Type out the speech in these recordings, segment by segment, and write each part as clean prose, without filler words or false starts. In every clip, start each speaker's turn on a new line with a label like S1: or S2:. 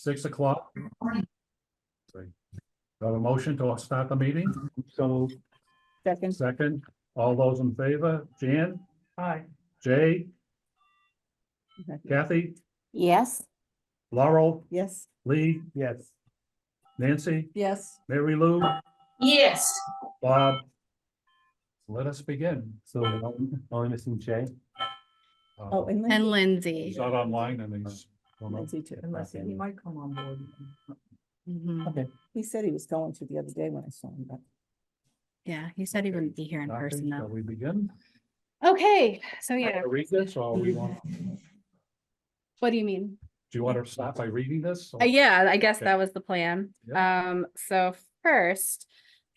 S1: 6 o'clock. Got a motion to start the meeting?
S2: So
S3: Second.
S1: Second, all those in favor, Jan? Aye. Jay, Kathy,
S3: Yes.
S1: Laurel,
S3: Yes.
S1: Lee,
S2: yes,
S1: Nancy,
S3: Yes.
S1: Mary Lou,
S4: Yes.
S1: Bob. Let us begin.
S2: so only missing Jay.
S3: Oh, and
S5: And
S3: Lindsay.
S5: Lindsay.
S1: He's not online and he's.
S3: Lindsay too, unless he might come on board.
S5: Mhm.
S2: Okay,
S3: He said he was going to the other day when I saw him, but.
S5: Yeah, he said he wouldn't be here in person
S1: Shall
S5: though.
S1: we begin?
S5: Okay, so yeah,
S1: Want to read this or we want,
S5: what do you mean?
S1: do you want to start by reading this?
S5: Yeah, I guess
S1: Okay.
S5: that was the plan.
S1: Yeah.
S5: So first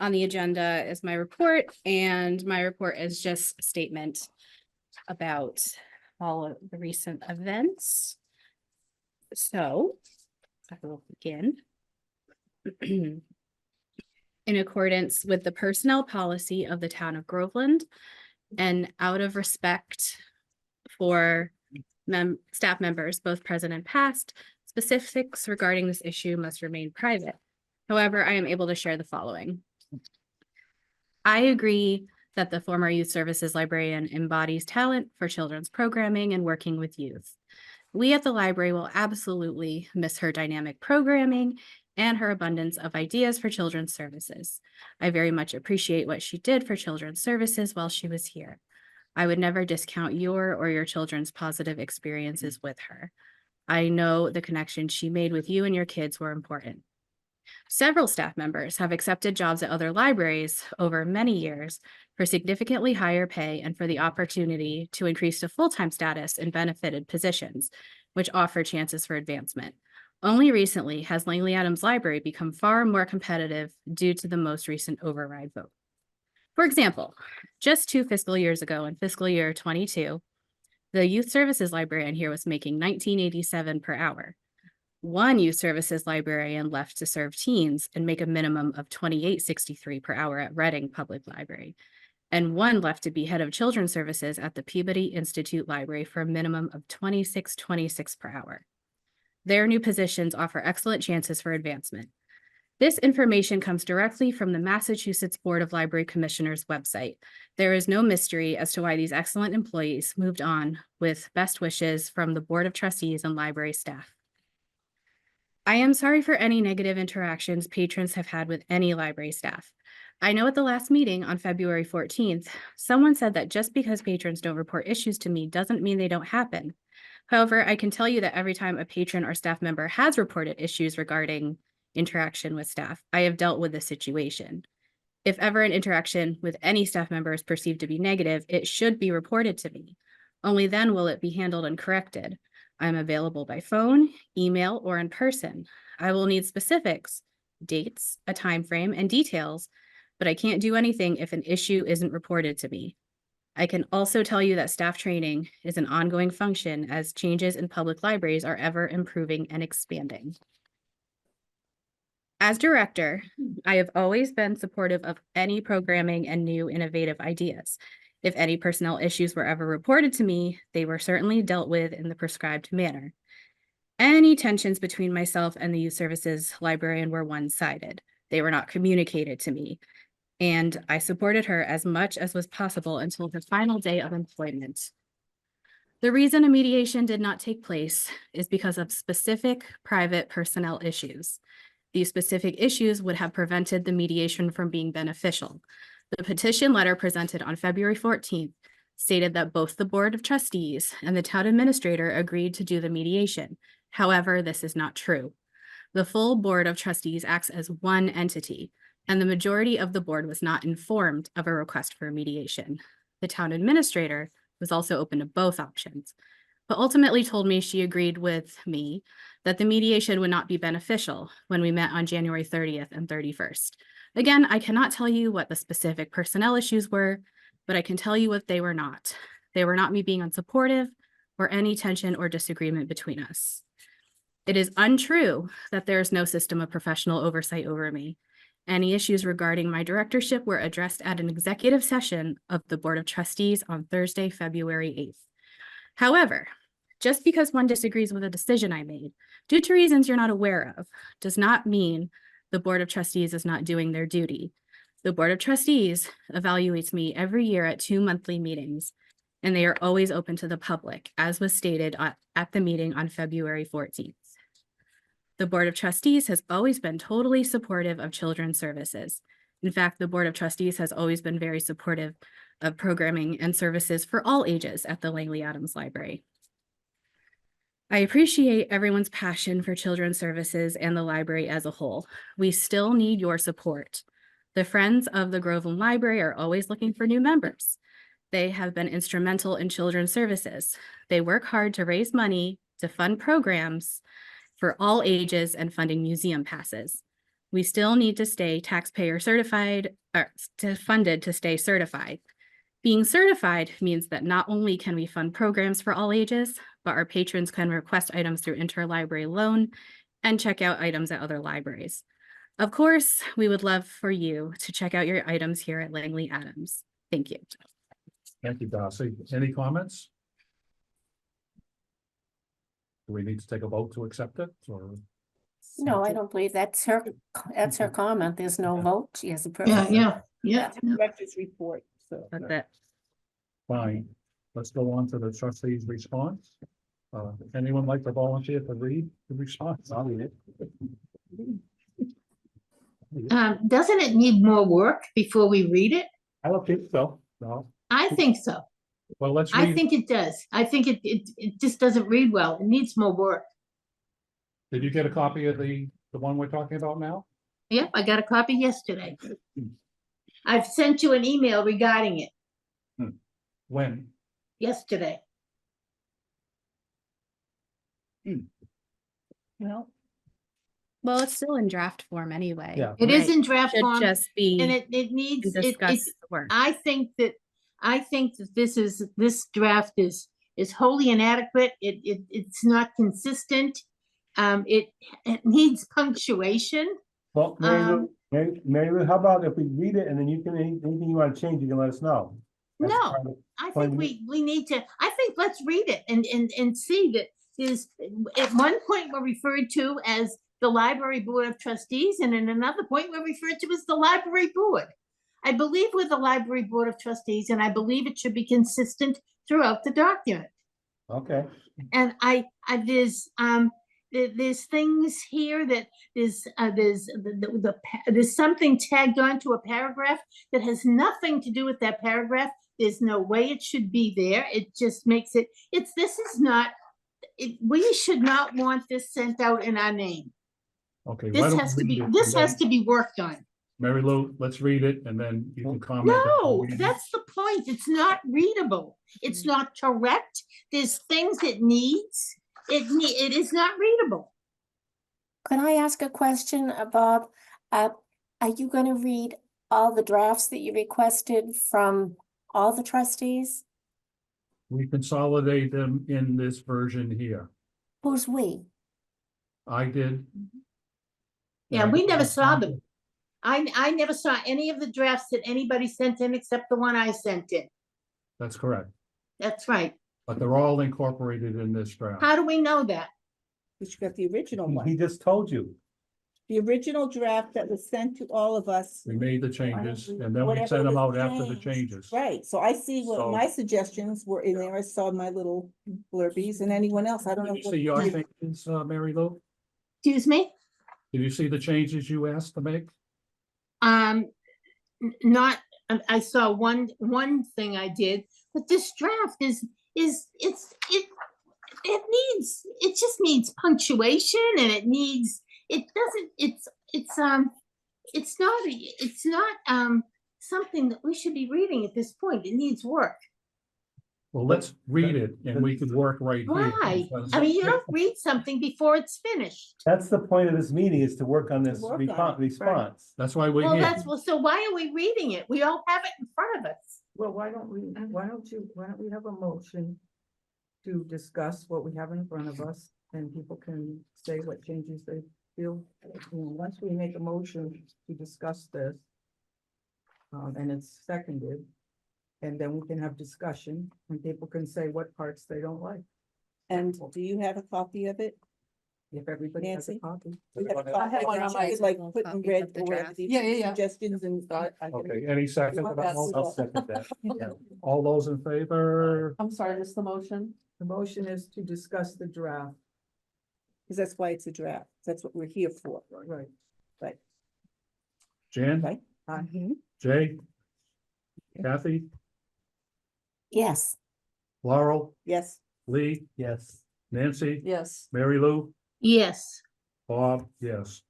S5: on the agenda is my report, and my report is just a statement about all of the recent events. So I will begin. In accordance with the personnel policy of the town of Groveland, and out of respect for staff members, both present and past, specifics regarding this issue must remain private. However, I am able to share the following. I agree that the former youth services librarian embodies talent for children's programming and working with youth. We at the library will absolutely miss her dynamic programming and her abundance of ideas for children's services. I very much appreciate what she did for children's services while she was here. I would never discount your or your children's positive experiences with her. I know the connections she made with you and your kids were important. Several staff members have accepted jobs at other libraries over many years for significantly higher pay and for the opportunity to increase to full-time status in benefited positions, which offer chances for advancement. Only recently has Langley Adams Library become far more competitive due to the most recent override vote. For example, just 2 fiscal years ago in fiscal year 22, the youth services librarian here was making $19.87 per hour. One youth services librarian left to serve teens and make a minimum of $28.63 per hour at Reading Public Library. And one left to be head of children's services at the Peabody Institute Library for a minimum of $26.26 per hour. Their new positions offer excellent chances for advancement. This information comes directly from the Massachusetts Board of Library Commissioners website. There is no mystery as to why these excellent employees moved on, with best wishes from the Board of Trustees and library staff. I am sorry for any negative interactions patrons have had with any library staff. I know at the last meeting on February 14th, someone said that just because patrons don't report issues to me doesn't mean they don't happen. However, I can tell you that every time a patron or staff member has reported issues regarding interaction with staff, I have dealt with the situation. If ever an interaction with any staff member is perceived to be negative, it should be reported to me. Only then will it be handled and corrected. I'm available by phone, email, or in person. I will need specifics, dates, a time frame, and details, but I can't do anything if an issue isn't reported to me. I can also tell you that staff training is an ongoing function as changes in public libraries are ever improving and expanding. As director, I have always been supportive of any programming and new innovative ideas. If any personnel issues were ever reported to me, they were certainly dealt with in the prescribed manner. Any tensions between myself and the youth services librarian were one-sided. They were not communicated to me, and I supported her as much as was possible until her final day of employment. The reason a mediation did not take place is because of specific private personnel issues. These specific issues would have prevented the mediation from being beneficial. The petition letter presented on February 14th stated that both the Board of Trustees and the town administrator agreed to do the mediation. However, this is not true. The full Board of Trustees acts as one entity, and the majority of the board was not informed of a request for mediation. The town administrator was also open to both options, but ultimately told me she agreed with me that the mediation would not be beneficial when we met on January 30th and 31st. Again, I cannot tell you what the specific personnel issues were, but I can tell you what they were not. They were not me being unsupportive or any tension or disagreement between us. It is untrue that there is no system of professional oversight over me. Any issues regarding my directorship were addressed at an executive session of the Board of Trustees on Thursday, February 8th. However, just because one disagrees with a decision I made due to reasons you're not aware of, does not mean the Board of Trustees is not doing their duty. The Board of Trustees evaluates me every year at 2 monthly meetings, and they are always open to the public, as was stated at the meeting on February 14th. The Board of Trustees has always been totally supportive of children's services. In fact, the Board of Trustees has always been very supportive of programming and services for all ages at the Langley Adams Library. I appreciate everyone's passion for children's services and the library as a whole. We still need your support. The Friends of the Groveland Library are always looking for new members. They have been instrumental in children's services. They work hard to raise money to fund programs for all ages and funding museum passes. We still need to stay taxpayer certified, or funded to stay certified. Being certified means that not only can we fund programs for all ages, but our patrons can request items through interlibrary loan and check out items at other libraries. Of course, we would love for you to check out your items here at Langley Adams. Thank you.
S1: Thank you, Darcy. Any comments? Do we need to take a vote to accept it or?
S4: No, I don't believe that's her comment. There's no vote. She has a.
S3: Yeah. Director's report, so.
S5: That's it.
S1: Fine. Let's go on to the trustees' response. Anyone like to volunteer to read the response? I'll read it.
S6: Doesn't it need more work before we read it?
S1: I don't think so. No.
S6: I think so.
S1: Well, let's
S6: I
S1: read.
S6: think it does. I think it just doesn't read well. It needs more work.
S1: Did you get a copy of the one we're talking about now?
S6: Yep, I got a copy yesterday. I've sent you an email regarding it
S1: When?
S6: yesterday.
S3: No,
S5: Well, it's still in draft form anyway.
S2: Yeah.
S6: It is
S5: Right.
S6: in draft
S5: Should
S6: form,
S5: just be
S6: and it needs,
S5: discuss the work.
S6: I think that this draft is wholly inadequate. It's not consistent. It needs punctuation.
S2: Well, Mary Lou, how about if we read it and then you can, anything you want to change, you can let us know. That's
S6: No.
S2: kind of-
S6: I
S2: Point
S6: think we need to, I think let's read it and see that is, at one point we're referred to as the Library Board of Trustees, and in another point we're referred to as the Library Board. I believe we're the Library Board of Trustees, and I believe it should be consistent throughout the document.
S2: Okay,
S6: And there's things here that there's something tagged on to a paragraph that has nothing to do with that paragraph. There's no way it should be there. It just makes it, we should not want this sent out in our name.
S1: Okay. why
S6: This
S1: don't
S6: has
S1: we
S6: to
S1: read
S6: be,
S1: it
S6: this
S1: and
S6: has
S1: then-
S6: to be worked on.
S1: Mary Lou, let's read it and then you can comment.
S6: No, that's the point. It's not readable. It's not correct. There's things it needs. It is not readable.
S4: Could I ask a question, Bob? Are you going to read all the drafts that you requested from all the trustees?
S1: We consolidate them in this version here.
S4: Who's we?
S1: I did.
S6: Yeah, we never saw them. I never saw any of the drafts that anybody sent in except the one I sent in.
S1: That's correct.
S6: That's right.
S1: But they're all incorporated in this draft.
S6: How do we know that?
S3: but you got the original
S2: he
S3: one,
S2: just told you.
S3: the original draft that was sent to all of us.
S1: We made the changes and then we
S3: Whatever
S1: sent them
S3: was
S1: out after the
S3: changed.
S1: changes.
S3: Right, so I see what
S1: So-
S3: my suggestions were in there. I saw my little blurbies, and anyone else, I don't know.
S1: Did you
S3: what-
S1: see your changes, Mary Lou?
S6: Excuse me?
S1: Did you see the changes you asked to make?
S6: Not, I saw one thing I did, but this draft it just needs punctuation, and it's not something that we should be reading at this point. It needs work.
S1: Well, let's read it and we could work right here.
S6: Why?
S1: because-
S6: I mean, you don't read something before it's finished.
S2: That's the point of this meeting, is to work on this
S3: Work on it, right.
S2: response.
S1: That's why we're
S6: Well,
S1: here.
S6: so why are we reading it? We all have it in front of us.
S7: Well, why don't we have a motion to discuss what we have in front of us, and people can say what changes they feel. Once we make a motion to discuss this, and it's seconded, and then we can have discussion, and people can say what parts they don't like.
S3: And do you have a copy of it?
S7: If everybody has a
S3: Nancy?
S7: copy.
S3: We have a
S1: I
S3: copy,
S5: one
S3: and
S5: on
S3: she
S5: my
S3: could, like
S5: phone,
S3: put in
S5: copies
S3: red
S5: of the
S3: or whatever
S5: draft.
S3: these
S7: Yeah.
S3: suggestions and thought.
S1: Okay, any second to that
S7: Yes.
S1: motion?
S2: I'll second that. Yeah.
S1: All those in favor?
S7: I'm sorry, what's the motion? The motion is to discuss the draft.
S3: Because that's why it's a draft. That's what we're here for.
S7: Right.
S3: Right.
S1: Jan,
S3: Right.
S1: Jay? Kathy,
S4: Yes.
S1: Laurel,
S3: Yes.
S1: Lee,
S2: Yes.
S1: Nancy,
S7: Yes.
S1: Mary Lou,
S6: Yes,
S1: Bob, yes.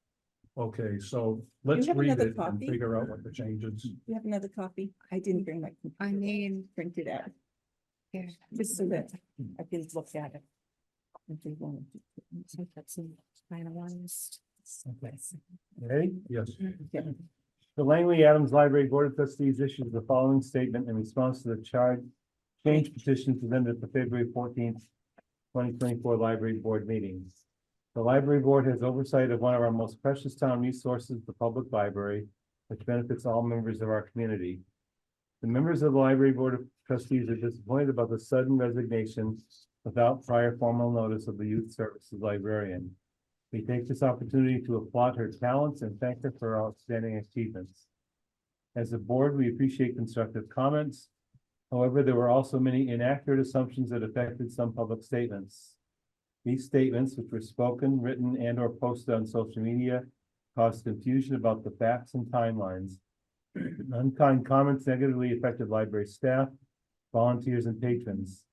S1: Okay, so let's
S3: have
S1: read
S3: another
S1: it and
S3: copy?
S1: figure out what the changes.
S3: You have another copy? I didn't bring my.
S5: I mean,
S3: Print it out,
S5: here,
S3: just so that I can look at it. If they wanted to.
S5: I think that's finalized.
S2: Ready?
S1: Yes,
S3: Yeah.
S2: The Langley Adams Library Board of Trustees issues the following statement in response to the change petition presented at the February 14th, 2024 Library Board meeting. The Library Board has oversight of one of our most precious town resources, the public library, which benefits all members of our community. The members of the Library Board of Trustees are disappointed about the sudden resignation without prior formal notice of the Youth Services Librarian. We take this opportunity to applaud her talents and thank her for her outstanding achievements. As a board, we appreciate constructive comments. However, there were also many inaccurate assumptions that affected some public statements. These statements, which were spoken, written, and or posted on social media, caused confusion about the facts and timelines. Unkind comments negatively affected library staff, volunteers, and patrons.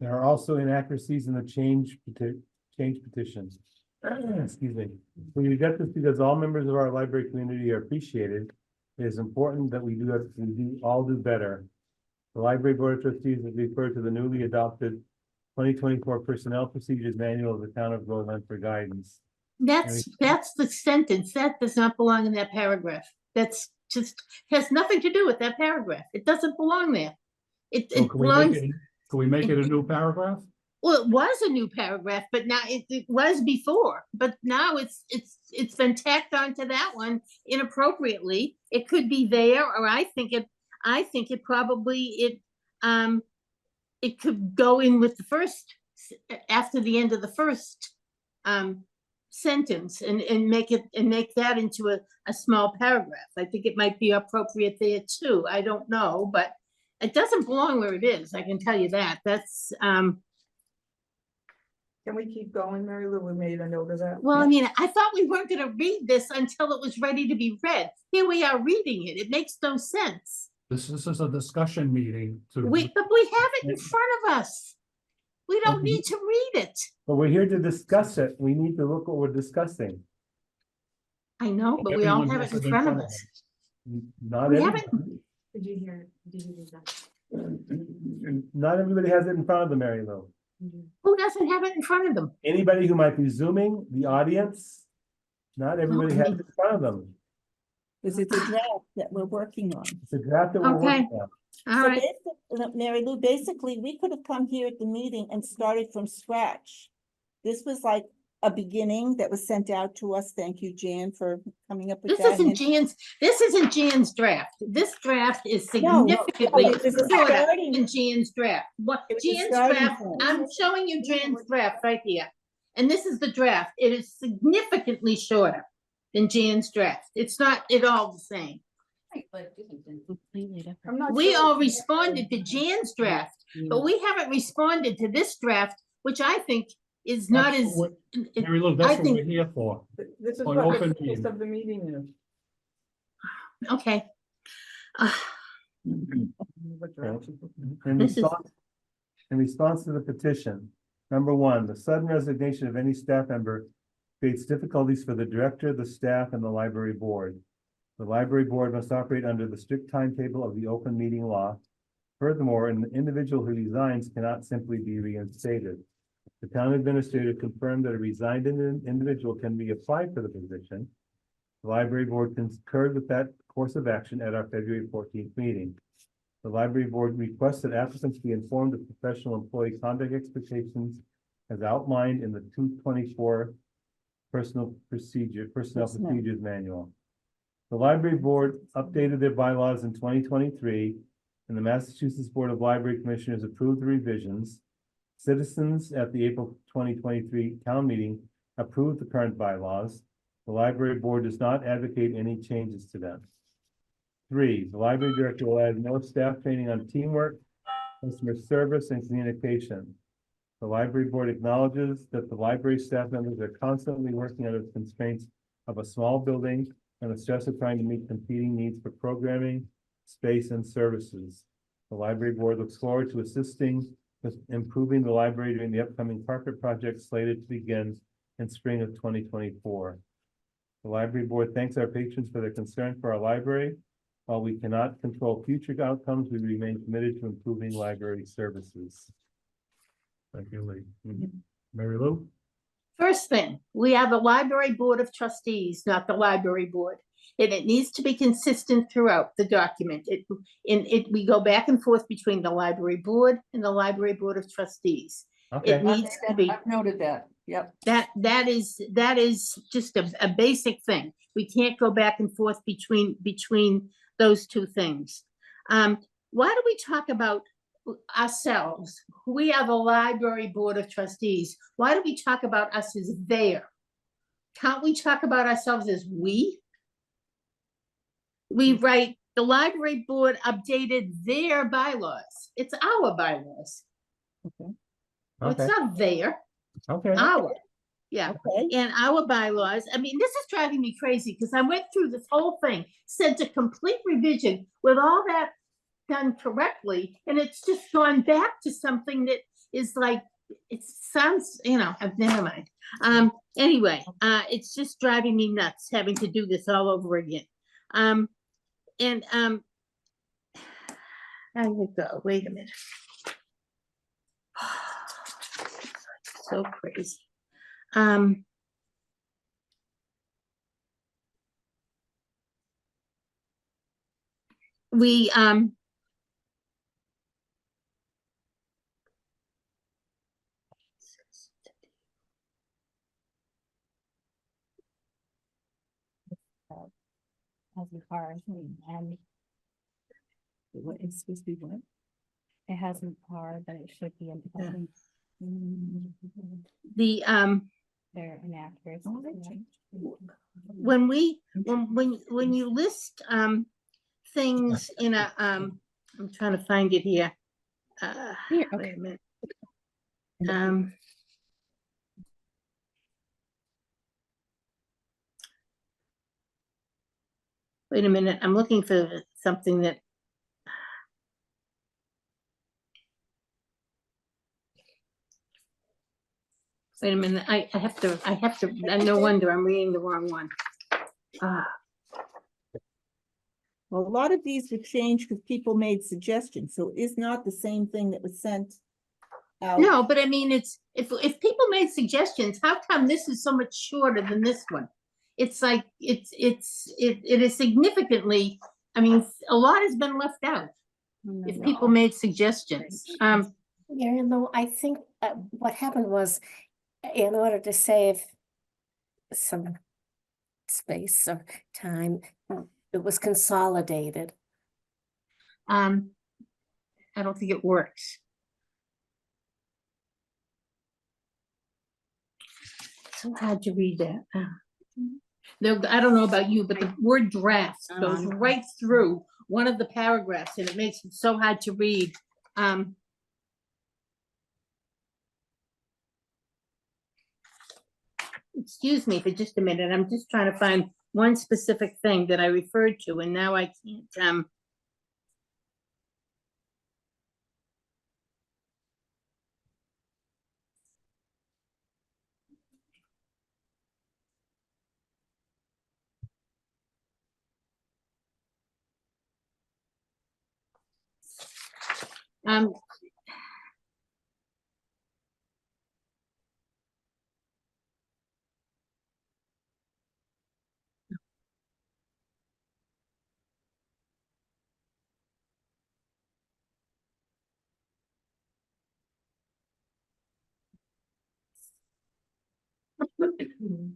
S2: There are also inaccuracies in the change petitions. Excuse me. We regret this because all members of our library community are appreciated. It is important that we all do better. The Library Board of Trustees has referred to the newly adopted 2024 Personnel Procedures Manual of the Town of Groveland for guidance.
S6: that's the sentence. That does not belong in that paragraph. That's just, has nothing to do with that paragraph. It doesn't belong there. It
S1: so
S6: belongs,
S1: can we make it a new paragraph?
S6: well, it was a new paragraph, but now it was before, but now it's been tacked onto that one inappropriately. It could be there, or I think it probably, it could go in with the first, after the end of the first sentence and make that into a small paragraph. I think it might be appropriate there too. I don't know, but it doesn't belong where it is. I can tell you that. That's,
S7: Can we keep going, Mary Lou? We made a note of that.
S6: well, I mean, I thought we weren't gonna read this until it was ready to be read. Here we are reading it. It makes no sense.
S1: This is a discussion meeting to.
S6: But we have it in front of us. We don't need to read it.
S2: But we're here to discuss it. We need to look what we're discussing.
S6: I know, but we all
S1: Everyone
S6: have it
S1: has
S6: in front of us.
S2: Not
S6: We
S2: everybody,
S6: haven't,
S8: Did you read that?
S2: not everybody has it in front of them, Mary Lou.
S6: who doesn't have it in front of them?
S2: Anybody who might be zooming, the audience, not everybody has it in front of them.
S3: Because it's a draft that we're working on.
S2: It's a draft that we're
S6: Okay.
S2: working on.
S6: All
S3: So
S6: right,
S3: Mary Lou, basically, we could have come here at the meeting and started from scratch. This was like a beginning that was sent out to us. Thank you, Jan, for coming up with
S6: this
S3: that.
S6: isn't Jan's draft. This draft is significantly
S3: it was a
S6: shorter
S3: starting-
S6: than Jan's draft. What,
S3: It was a
S6: Jan's
S3: starting
S6: draft,
S3: point.
S6: I'm showing you Jan's draft right here. And this is the draft. It is significantly shorter than Jan's draft. It's not at all the same.
S5: Completely different.
S7: I'm not
S6: We
S7: sure-
S6: all responded to Jan's draft, but we haven't responded to this draft, which I think is not
S1: That's
S6: as.
S1: what-
S6: it-
S1: Mary Lou,
S6: I
S1: that's what
S6: think-
S1: we're here for.
S7: This is
S1: On
S7: what
S1: open
S7: the purpose
S1: meeting.
S7: of the meeting is.
S6: Okay.
S7: What draft you-
S2: In
S6: This is-
S2: response to the petition, number one, the sudden resignation of any staff member creates difficulties for the director, the staff, and the library board. The library board must operate under the strict timetable of the open meeting law. Furthermore, an individual who resigns cannot simply be reinstated. The town administrator confirmed that a resigned individual can be applied for the position. The library board concurred with that course of action at our February 14th meeting. The library board requests that applicants be informed of professional employee conduct expectations as outlined in the 224 Personnel Procedures Manual. The library board updated their bylaws in 2023, and the Massachusetts Board of Library Commissioners approved the revisions. Citizens at the April 2023 town meeting approved the current bylaws. The library board does not advocate any changes to them. 3, the library director will add more staff training on teamwork, customer service, and communication. The library board acknowledges that the library staff members are constantly working under the constraints of a small building and the stress of trying to meet competing needs for programming, space, and services. The library board looks forward to assisting with improving the library during the upcoming carpet project slated to begin in spring of 2024. The library board thanks our patrons for their concern for our library. While we cannot control future outcomes, we remain committed to improving library services.
S1: Thank you, Lee. Mary Lou?
S6: First thing, we have a library board of trustees, not the library board. And it needs to be consistent throughout the document. We go back and forth between the library board and the library board of trustees.
S2: Okay,
S6: It needs to be,
S7: I've noted that, yep.
S6: that is just a basic thing. We can't go back and forth between those two things. Why do we talk about ourselves? We are the library board of trustees. Why do we talk about us as there? Can't we talk about ourselves as we? We write, the library board updated their bylaws. It's our bylaws. It's
S2: okay,
S6: not their,
S2: okay.
S6: our. Yeah,
S3: Okay,
S6: and our bylaws, I mean, this is driving me crazy because I went through this whole thing, sent a complete revision with all that done correctly, and it's just gone back to something that is like, it sounds, never mind. Anyway, it's just driving me nuts having to do this all over again. How do we go? Wait a minute. So crazy. We
S8: Has a car and what is supposed to be what? It has a car, but it should be in.
S6: the
S8: They're inaccurate.
S6: when you list things in a I'm trying to find it here.
S8: Here,
S6: Wait
S8: okay.
S6: a minute. Wait a minute, I'm looking for something that. Wait a minute, I have to, no wonder I'm reading the wrong one.
S3: well, a lot of these were changed because people made suggestions, so it is not the same thing that was sent out.
S6: No, but I mean, it's, if people made suggestions, how come this is so much shorter than this one? It's like, it is significantly, I mean, a lot has been left out. If people made suggestions,
S4: Mary Lou, I think what happened was, in order to save some space or time, it was consolidated.
S6: I don't think it works. So hard to read that. No, I don't know about you, but the word draft goes right through one of the paragraphs and it makes it so hard to read. Excuse me for just a minute. I'm just trying to find one specific thing that I referred to and now I can't,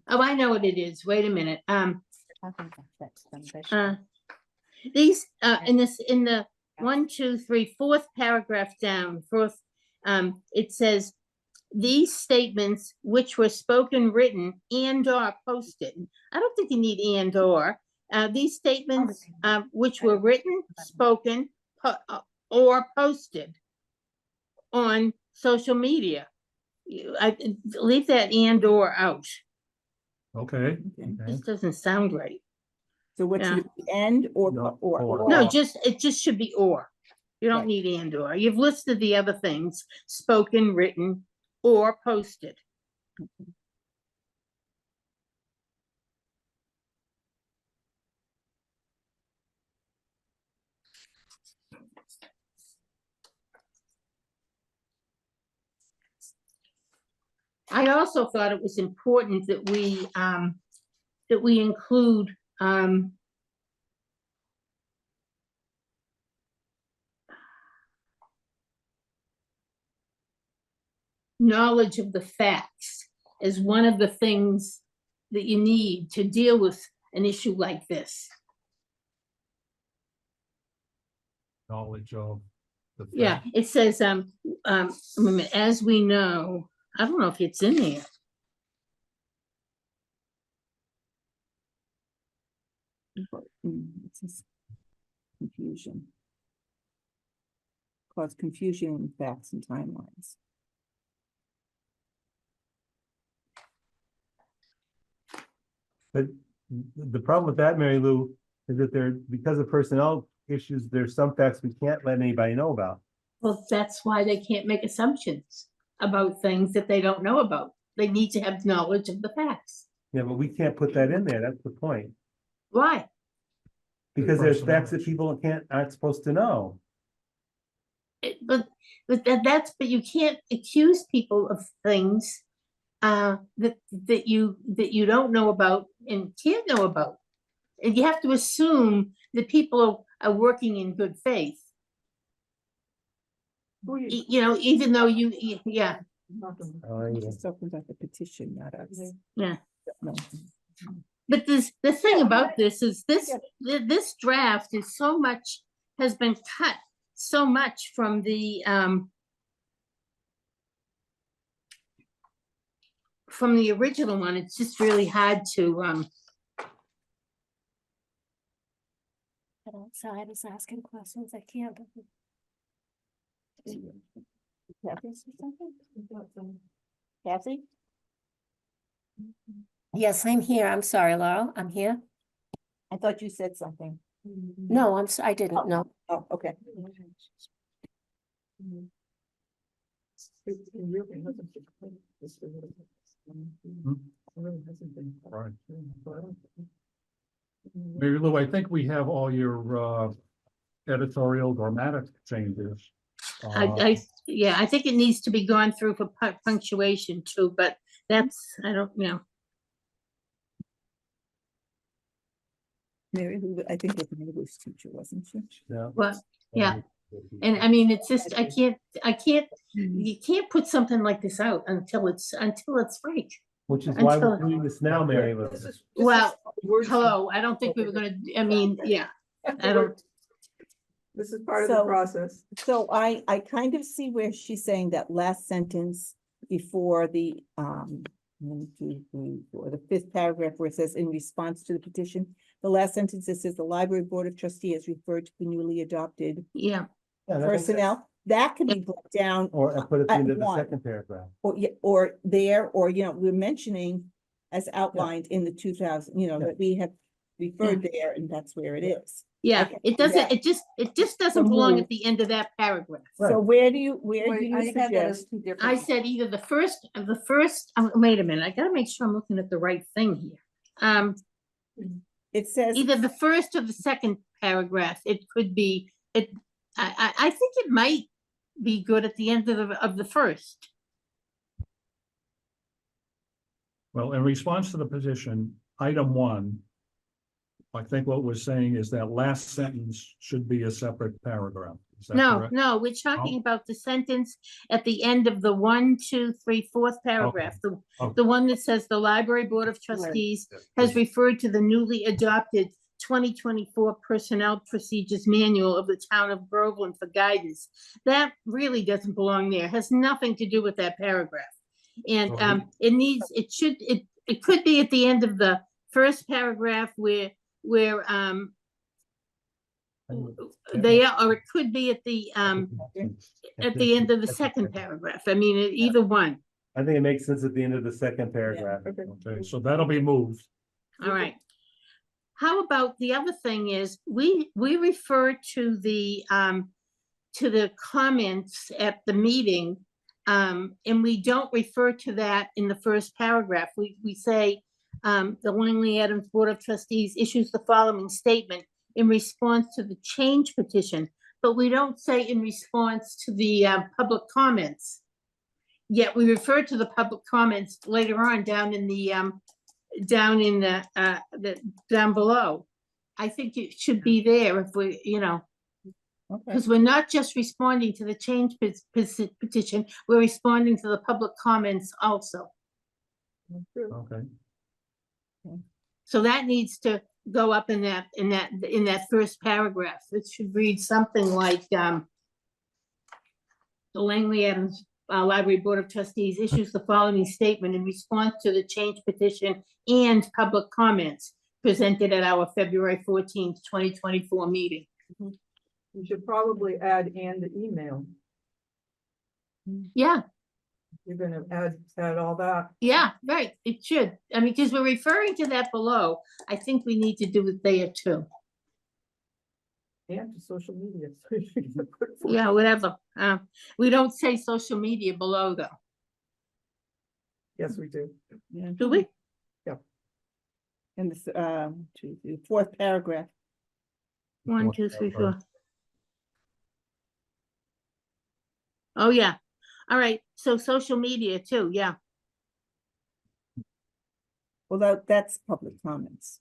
S6: oh, I know what it is. Wait a minute. These, in the 1, 2, 3, fourth paragraph down, fourth, it says, these statements which were spoken, written, and or posted. I don't think you need and or. These statements, which were written, spoken, or posted on social media. I leave that and or out.
S1: Okay.
S6: This doesn't sound right.
S3: So what should
S6: Yeah.
S3: it be, and or,
S1: No,
S3: or?
S6: No, it just should be or. You don't
S3: Right.
S6: need and or. You've listed the other things, spoken, written, or posted. I also thought it was important that we include, knowledge of the facts as one of the things that you need to deal with an issue like this.
S1: Knowledge of the.
S6: Yeah,
S1: fact.
S6: it says, wait a minute, as we know, I don't know if it's in there.
S3: It's just confusion. Cause confusion in facts and timelines.
S2: But the problem with that, Mary Lou, is that because of personnel issues, there's some facts we can't let anybody know about.
S6: Well, that's why they can't make assumptions about things that they don't know about. They need to have knowledge of the facts.
S2: Yeah, but we can't put that in there. That's the point.
S6: Why?
S2: Because there's
S1: Personnel
S2: facts that people aren't supposed to know.
S6: But you can't accuse people of things that you don't know about and can't know about. And you have to assume that people are working in good faith. You know, even though yeah.
S3: It's talking about the petition, not us.
S6: Yeah.
S3: No.
S6: But the thing about this is this draft is has been cut so much from the original one. It's just really hard to
S4: But outside is asking questions. I can't.
S3: Kathy, say something? Kathy?
S4: Yes, I'm here. I'm sorry, Laurel. I'm here.
S3: I thought you said something.
S4: No, I didn't know.
S3: Oh, okay.
S1: Right. Mary Lou, I think we have all your editorial grammatic changes.
S6: yeah, I think it needs to be gone through for punctuation too, but that's, I don't know.
S3: Mary, who, I think was an English teacher, wasn't she?
S2: Yeah.
S6: Well, yeah, and I mean, it's just, you can't put something like this out until it's right.
S2: Which is why we're
S6: Until-
S2: doing this now, Mary Lou.
S6: Well, hello, I don't think we were gonna, I mean, yeah, I don't,
S7: This is part of the
S3: So-
S7: process.
S3: So I kind of see where she's saying that last sentence before the, 1, 2, 3, 4, the 5th paragraph where it says in response to the petition. The last sentence that says the library board of trustees has referred to the newly adopted
S6: yeah,
S2: Yeah, that makes sense.
S3: personnel. That can be brought down
S2: Or I put it at the end of the
S3: One.
S2: second paragraph.
S3: or, or there, or, we're mentioning as outlined in the 2000, that we have referred there and that's where it is.
S6: yeah,
S3: Okay,
S6: it doesn't,
S3: yeah.
S6: it just doesn't
S3: So
S6: belong
S3: move.
S6: at the end of that paragraph.
S3: So where do you
S7: I had that as
S3: suggest?
S7: two different.
S6: I said either the first, wait a minute, I gotta make sure I'm looking at the right thing here.
S3: It says,
S6: Either the first or the second paragraph, it could be, I think it might be good at the end of the first.
S1: Well, in response to the petition, item 1, I think what we're saying is that last sentence should be a separate paragraph. Is that
S6: No,
S1: correct?
S6: no, we're talking about the sentence at the end of the 1, 2, 3, 4th paragraph,
S1: Okay.
S6: the one that says the library board of trustees has referred to the newly adopted 2024 Personnel Procedures Manual of the Town of Groveland for guidance. That really doesn't belong there, has nothing to do with that paragraph. And
S1: Okay.
S6: it could be at the end of the first paragraph where they are, or it could be at the end of the second paragraph. I mean, either one.
S2: I think it makes sense at the end of the second paragraph.
S7: Okay.
S1: Okay, so that'll be moved.
S6: All right. How about the other thing is, we refer to the comments at the meeting. And we don't refer to that in the first paragraph. We say, the Langley Adams Board of Trustees issues the following statement in response to the change petition, but we don't say in response to the public comments. Yet we refer to the public comments later on down in the down below. I think it should be there if we,
S3: Okay.
S6: because we're not just responding to the change petition, we're responding to the public comments also.
S1: Okay.
S6: So that needs to go up in that first paragraph. It should read something like, the Langley Adams Library Board of Trustees issues the following statement in response to the change petition and public comments presented at our February 14th, 2024 meeting.
S7: You should probably add and the email.
S6: Yeah,
S7: You're gonna add all that.
S6: yeah, right, it should. I mean, because we're referring to that below, I think we need to do it there too.
S7: And to social media.
S6: Yeah, whatever. We don't say social media below though,
S7: Yes, we do.
S3: Yeah.
S6: do we?
S3: In this, fourth paragraph.
S6: 1, 2, 3, 4. Oh, yeah. All right, so social media too, yeah.
S3: Well, that's public comments.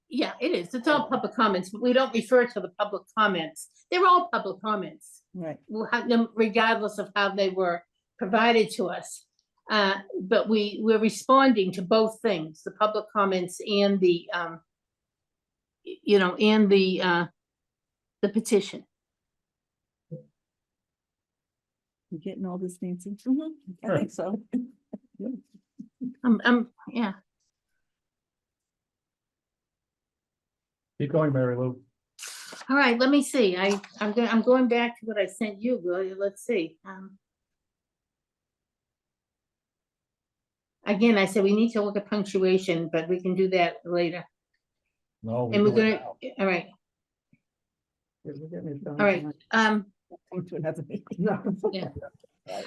S6: Yeah, it is. It's all public comments, but we don't refer to the public comments. They're all public comments,
S3: Right.
S6: regardless of how they were provided to us. But we're responding to both things, the public comments and the, the petition.
S3: You getting all this, Nancy? I think so.
S6: Yeah.
S1: Keep going, Mary Lou.
S6: All right, let me see. I'm going back to what I sent you, Will. Let's see. Again, I said we need to look at punctuation, but we can do that later.
S1: No. we
S6: And we're
S1: do it
S6: gonna,
S1: now.
S6: all right,
S7: Yeah, we're getting it done
S6: all right.
S7: tonight.
S3: Come to another meeting.
S7: No.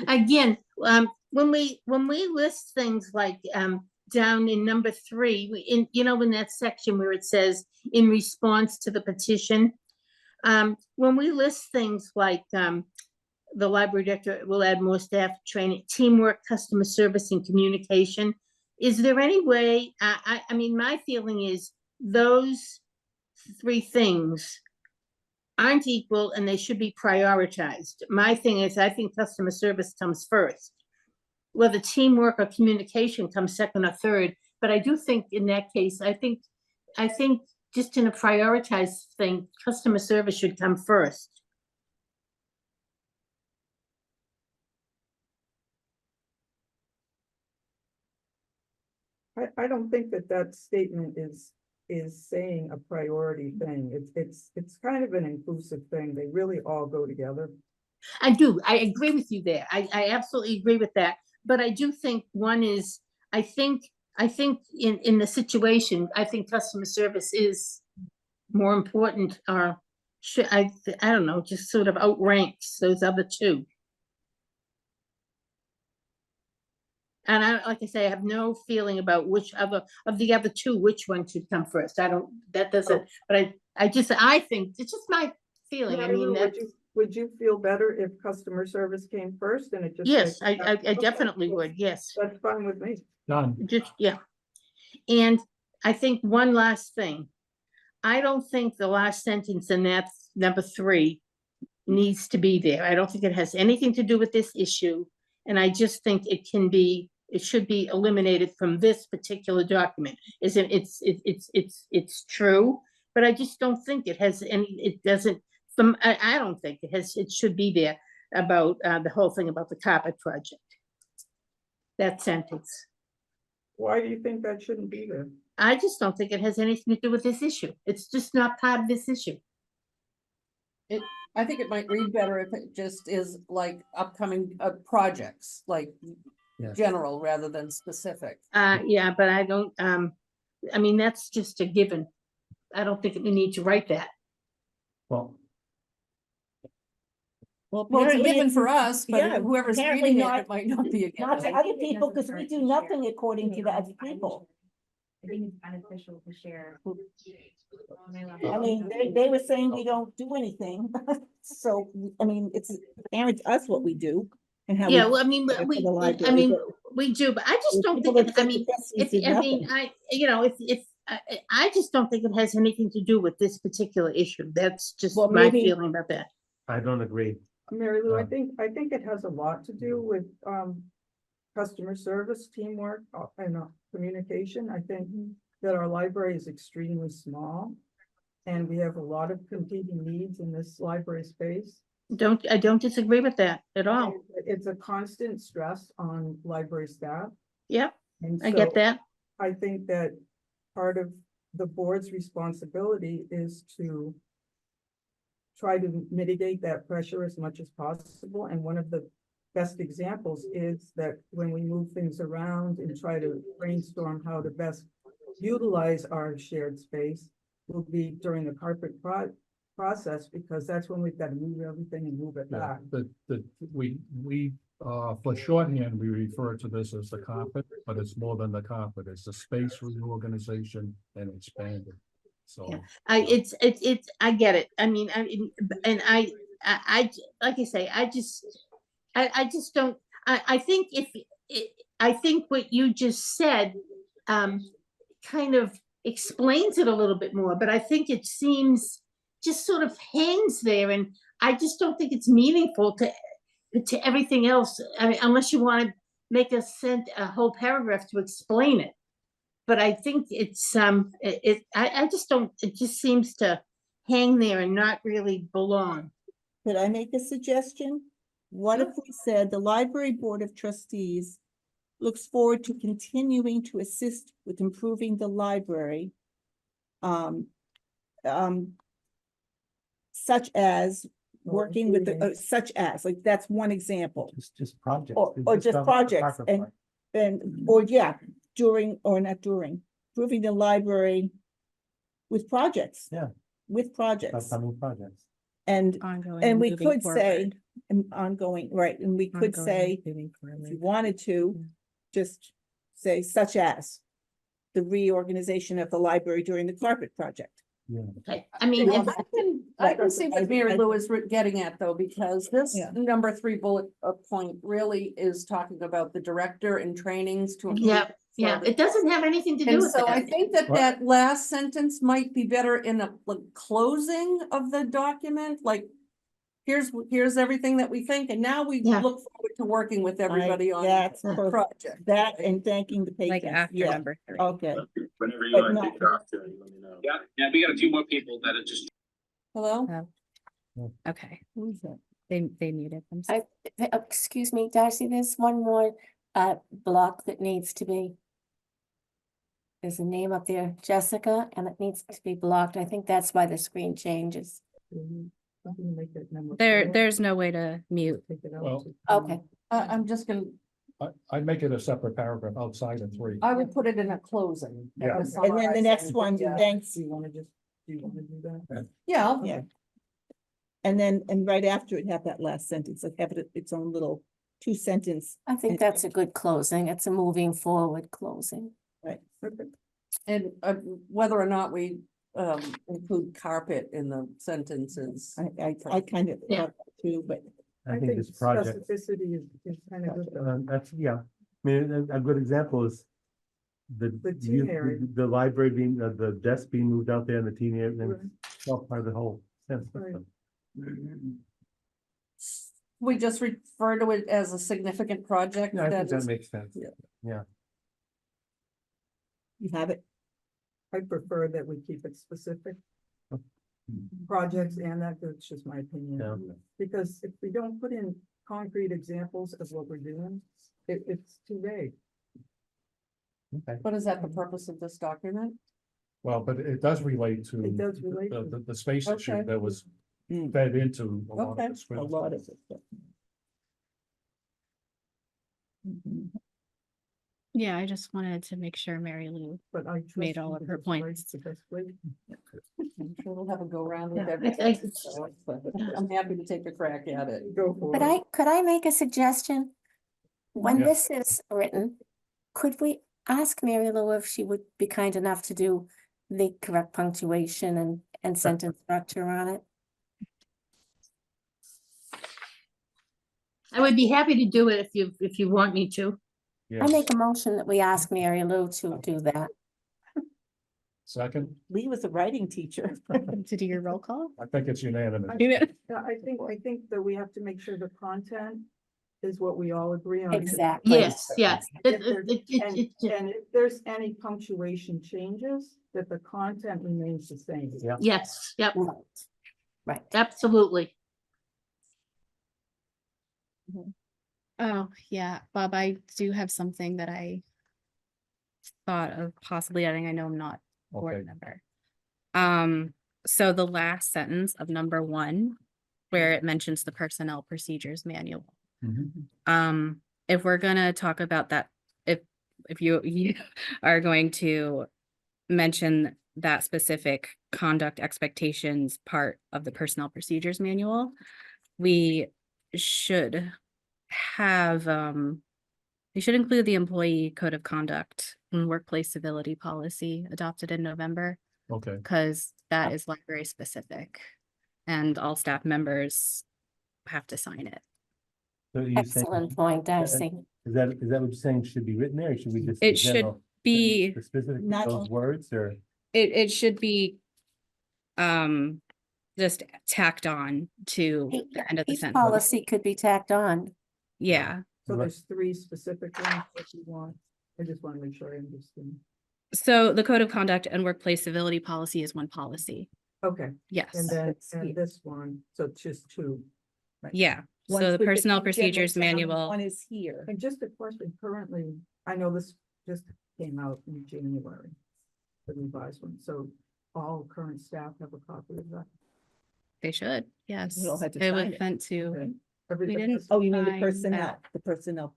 S6: Again, when we list things like, down in number 3, in that section where it says in response to the petition, when we list things like, the library director will add more staff training, teamwork, customer service, and communication. Is there any way, I mean, my feeling is those 3 things aren't equal and they should be prioritized. My thing is, I think customer service comes first. Whether teamwork or communication comes second or third, but I do think in that case, I think just in a prioritized thing, customer service should come first.
S7: I don't think that statement is saying a priority thing. It's kind of an inclusive thing. They really all go together.
S6: I do. I agree with you there. I absolutely agree with that. But I do think one is, I think in the situation, I think customer service is more important, or should, I don't know, just sort of outranks those other 2. And like I say, I have no feeling about which other of the other 2, which one should come first. That doesn't, but I think it's just my feeling. I mean,
S7: Would you feel better if customer service came first and it just?
S6: yes,
S7: said-
S6: I
S7: Okay,
S6: definitely
S7: cool.
S6: would, yes.
S7: That's fine with me.
S1: Done.
S6: Just, yeah. And I think one last thing. I don't think the last sentence in that number 3 needs to be there. I don't think it has anything to do with this issue. And I just think it should be eliminated from this particular document. It's true, but I just don't think it has any, it doesn't, I don't think it has, it should be there about, the whole thing about the carpet project. That sentence.
S7: Why do you think that shouldn't be there?
S6: I just don't think it has anything to do with this issue. It's just not part of this issue.
S9: I think it might read better if it just is like upcoming projects, like
S2: Yes.
S9: general rather than specific.
S6: Yeah, but I don't, I mean, that's just a given. I don't think we need to write that.
S2: Well,
S9: Well, it's a
S3: apparently
S9: given
S3: it's-
S9: for us, but
S3: yeah,
S9: whoever's
S3: apparently
S9: reading it,
S3: not-
S9: it might not be a
S3: Not to
S9: given.
S3: other people, because we do nothing according to the other people.
S8: I think it's beneficial to share.
S3: I mean, they were saying we don't do anything, so, I mean, it's apparent to us what we do. And how we.
S6: Yeah, well, I mean,
S3: do it for
S6: we,
S3: the
S6: I
S3: library,
S6: mean,
S3: but
S6: we do, but I just
S3: there's
S6: don't
S3: people
S6: think,
S3: that
S6: I
S3: think
S6: mean,
S3: the trustees
S6: if,
S3: did
S6: I mean,
S3: nothing.
S6: you know, if, I just don't think it has anything to do with this particular issue. That's just
S3: Well,
S6: my
S3: maybe-
S6: feeling about that.
S2: I don't agree.
S7: Mary Lou,
S2: Uh,
S7: I think it has a lot to do with, customer service, teamwork, and communication. I think that our library is extremely small. And we have a lot of competing needs in this library space.
S6: I don't disagree with that at all.
S7: And it's a constant stress on library staff.
S6: Yep,
S7: And
S6: I get
S7: so
S6: that.
S7: I think that part of the board's responsibility is to try to mitigate that pressure as much as possible. And one of the best examples is that when we move things around and try to brainstorm how to best utilize our shared space, will be during the carpet process, because that's when we've got to move everything and move it
S1: Yeah,
S7: back.
S1: for shorthand, we refer to this as the carpet, but it's more than the carpet. It's the space reorganization and expanding. So.
S6: Yeah. I get it. I mean, and like I say, I just don't, I think I think what you just said, kind of explains it a little bit more, but I think it seems just sort of hangs there, and I just don't think it's meaningful to everything else. I mean, unless you want to make a whole paragraph to explain it. But I think it's, I just don't, it just seems to hang there and not really belong.
S3: Could I make a suggestion? What if we said the library board of trustees looks forward to continuing to assist with improving the library? Such as working with the, such as, like, that's one example.
S2: Just projects.
S3: Or just projects or yeah, during or not during, improving the library with projects.
S2: Yeah.
S3: With projects
S2: Upcoming projects.
S3: and
S5: Ongoing.
S3: we
S5: moving
S3: could say,
S5: forward.
S3: ongoing, right, and we could
S5: Ongoing,
S3: say,
S5: moving
S3: if you
S5: forward.
S3: wanted to, just say such as the reorganization of the library during the carpet project.
S2: Yeah.
S6: Okay, I mean,
S9: Well,
S6: if-
S9: I can see what Mary Lou is getting at though, because this
S3: Yeah.
S9: number 3 bullet point really is talking about the director and trainings to. improve
S6: yeah,
S9: service.
S6: it doesn't have anything to do
S9: And
S6: with
S9: so I
S6: that.
S9: think that
S2: What?
S9: that last sentence might be better in a like closing of the document, like. Here's everything that we think, and now we
S6: Yeah.
S9: look forward to working with everybody on
S3: That's
S9: the
S3: perfect.
S9: project.
S3: That and thanking the
S5: Like
S3: patrons,
S5: after
S3: yeah,
S5: number 3.
S3: okay.
S10: Whenever you
S3: But
S10: want to
S3: not-
S10: take off, let me know. Yeah, we got a few more people that are just.
S9: Hello?
S5: Okay,
S3: Who's that?
S5: they muted themselves.
S4: Excuse me, Darcy, there's one more block that needs to be. There's a name up there, Jessica, and it needs to be blocked. I think that's why the screen changes.
S7: Make that number
S5: There's no way to mute.
S7: Take it out
S1: Well,
S7: to-
S4: Okay.
S9: I'm just gonna,
S1: I'd make it a separate paragraph outside of 3.
S9: I would put it in a closing. that
S1: Yeah.
S9: was
S3: And then the next
S9: summarizing.
S3: one,
S9: Yeah.
S3: thanks,
S7: Do you want to do that?
S9: Yeah, I'll-
S3: yeah. And then, and right after it, have that last sentence, like have it its own little 2-sentence.
S4: I think
S3: And-
S4: that's a good closing. It's a moving forward closing.
S9: and whether or not we include carpet in the sentences.
S3: I kind of
S6: Yeah.
S3: thought that too, but
S2: I think this project,
S7: Specificity is kind of good. though.
S2: that's, yeah, I mean, a good example is. The
S7: teen area.
S2: the library being, the desk being moved out there and the teen area, and
S7: Right.
S2: it's all part of the whole sense.
S7: Right.
S9: We just refer to it as a significant project.
S2: Yeah, I think
S9: that
S2: that
S9: is-
S2: makes sense.
S3: you have it.
S7: I prefer that we keep it specific. projects and that's just my
S2: Yeah.
S7: opinion. Because if we don't put in concrete examples of what we're doing, it's too vague.
S2: Okay.
S9: But is that the purpose of this document?
S1: Well, but it does relate to.
S7: It does relate to-
S1: The space issue
S9: Okay.
S1: that was
S3: Hmm.
S1: fed into a lot
S9: Okay.
S1: of this.
S3: A lot of it. Mhm.
S5: Yeah, I just wanted to make sure Mary Lou.
S7: But I trust
S5: Made all
S7: you
S5: of
S7: to
S5: her
S7: just write
S5: points.
S7: the best way.
S9: I'm sure we'll have a go round with
S6: Yeah,
S9: everything. So, but I'm happy to take a crack at it.
S7: Go for
S4: But
S7: it.
S4: could I make a suggestion? When
S1: Yeah.
S4: this is written, could we ask Mary Lou if she would be kind enough to do the correct punctuation and sentence structure on it?
S6: I would be happy to do it if you want me to.
S1: Yeah,
S4: I make a motion that we ask Mary Lou to do that.
S1: second,
S3: Lee was a writing teacher.
S5: To do your roll call?
S1: I think it's unanimous.
S7: Yeah, I think that we have to make sure the content is what we all agree on.
S4: Exactly.
S6: Yes, yes.
S7: If there's- And if there's any punctuation changes, that the content remains the same.
S2: Yeah.
S6: Yes, yep,
S4: Right. Right.
S6: absolutely.
S5: Oh, yeah, Bob, I do have something that I thought of possibly adding. I know I'm not a
S1: Okay.
S5: board member. So the last sentence of number 1, where it mentions the personnel procedures manual.
S1: Mhm.
S5: If we're gonna talk about that, if you are going to mention that specific conduct expectations part of the personnel procedures manual, we should have, we should include the employee code of conduct and workplace civility policy adopted in November,
S1: Okay,
S5: because that is library specific. And all staff members have to sign it.
S2: So you're saying,
S4: Excellent point, Darcy.
S2: is that what you're saying should be written there, or should we just?
S5: It should
S2: general-
S5: be,
S2: The specific,
S3: Not
S2: those
S3: all-
S2: words, or?
S5: it should be just tacked on to the end of the
S4: Each
S5: sentence.
S4: policy could be tacked on.
S5: Yeah,
S7: So there's 3 specific ones that you want. I just want to make sure I understand.
S5: so the code of conduct and workplace civility policy is one policy.
S7: Okay,
S5: Yes,
S7: and then,
S3: That's
S7: and
S3: here.
S7: this one, so it's just 2.
S5: yeah.
S3: One's
S5: So the
S3: with the
S5: personnel
S3: general
S5: procedures
S3: sound,
S5: manual,
S3: One is here.
S7: And just a question, currently, I know this just came out in January, the revised one, so all current staff have a copy of that.
S5: they should, yes.
S3: We all had to
S5: It
S3: sign
S5: was
S3: it.
S5: sent to,
S7: Okay.
S5: we
S7: Everybody
S5: didn't.
S7: has-
S3: Oh, you mean the
S5: sign
S3: personnel,
S5: that.
S3: the personnel.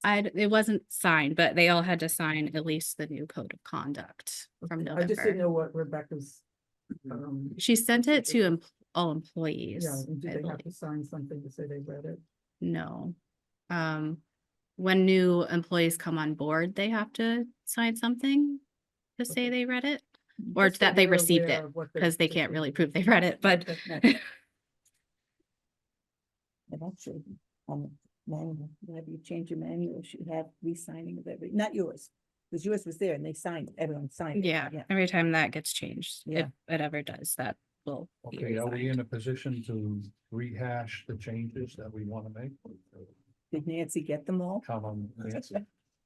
S5: It wasn't signed, but they all had to sign at least the new code of conduct from
S7: I just didn't
S5: November.
S7: know what Rebecca's.
S5: She sent it to all employees.
S7: Yeah, and do
S5: I
S7: they have
S5: believe.
S7: to sign something to say they read it?
S5: No. When new employees come on board, they have to sign something to say
S7: Okay.
S5: they read it, or
S7: Just so
S5: that they
S7: we're
S5: received
S7: aware
S5: it,
S7: of what
S5: because they
S7: the
S5: can't really prove
S7: procedures
S5: they read it, but
S7: Okay.
S3: And actually, manual, whenever you change your manual, you should have re-signing of every, not yours. Because yours was there and they signed, everyone signed. it.
S5: yeah, every time that gets changed, if
S3: Yeah.
S5: it ever does, that will be
S1: okay, are we in
S5: re-signed.
S1: a position to rehash the changes that we want to make?
S3: Did Nancy get them all?
S1: Count on Nancy.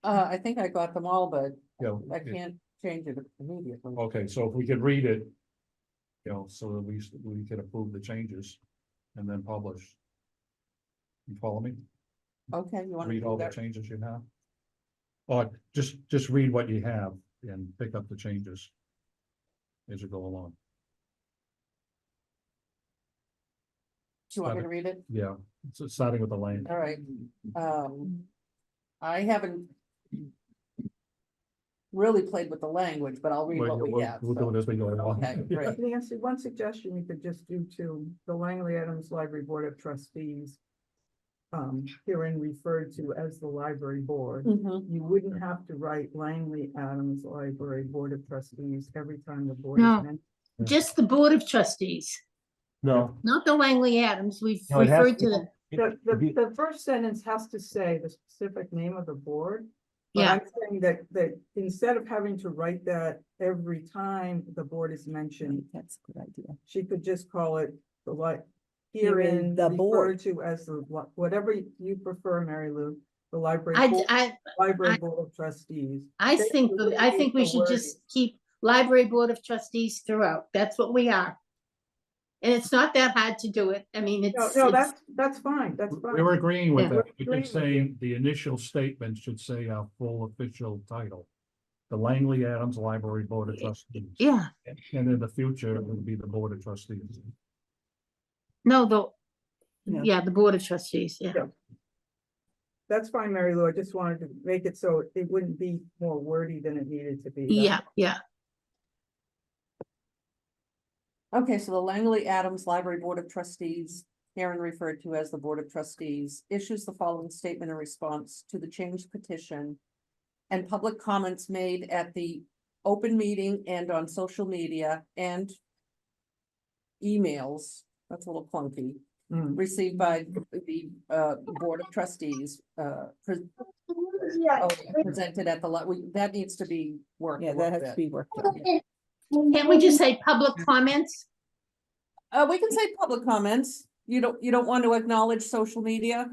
S9: I think I got them all, but
S1: Yeah,
S9: I can't change it immediately.
S1: okay, so if we could read it, so that we could approve the changes and then publish. You follow me?
S9: Okay, you want to
S1: Read
S9: do
S1: all the
S9: that?
S1: changes you have? Or just read what you have and pick up the changes as you go along.
S9: Do you want me to read it?
S1: Yeah, so starting with the lane.
S9: All right. I haven't really played with the language, but I'll read what we have.
S1: We'll do it as we go along.
S9: Okay, great.
S7: Nancy, one suggestion you could just do to the Langley Adams Library Board of Trustees. Herein referred to as the library board.
S9: Mhm.
S7: You wouldn't have to write Langley Adams Library Board of Trustees every time the board
S6: No.
S7: is mentioned.
S6: Just the Board of Trustees,
S2: No.
S6: not the Langley Adams. We've
S2: No, it has
S6: referred to
S2: to-
S6: the,
S7: The first sentence has to say the specific name of the board. But
S6: yeah,
S7: I'm saying that instead of having to write that every time the board is mentioned,
S3: That's a good idea.
S7: she could just call it the
S3: Herein
S7: herein
S3: the
S7: referred
S3: board.
S7: to as the, whatever you prefer, Mary Lou, the library.
S6: I,
S7: board-
S6: I,
S7: Library
S6: I-
S7: Board of Trustees.
S6: I
S7: They-
S6: think,
S7: the way
S6: I think we
S7: the
S6: should just
S7: wording-
S6: keep Library Board of Trustees throughout. That's what we are. And it's not that hard to do it. I mean,
S7: No,
S6: it's.
S7: no,
S6: it's-
S7: that's fine, that's
S1: We
S7: fine.
S1: were agreeing with
S6: Yeah.
S1: that. We
S7: We're
S1: could say the initial statement should say our full official title. The Langley Adams Library Board of Trustees.
S6: Yeah,
S1: And in the future, it would be the Board of Trustees.
S6: no, the,
S3: No.
S6: yeah, the Board of Trustees, yeah.
S7: Yeah. That's fine, Mary Lou, I just wanted to make it so it wouldn't be more wordy than it needed to be.
S6: Yeah, yeah.
S9: Okay, so the Langley Adams Library Board of Trustees, herein referred to as the Board of Trustees, issues the following statement in response to the change petition and public comments made at the open meeting and on social media and emails, that's a little clunky,
S7: Mm.
S9: received by the Board of Trustees, presented at the, that needs to be worked.
S3: Yeah,
S9: a
S3: that
S9: little
S3: has to
S9: bit.
S3: be worked out.
S6: Can't we just say public comments?
S9: We can say public comments. You don't want to acknowledge social media?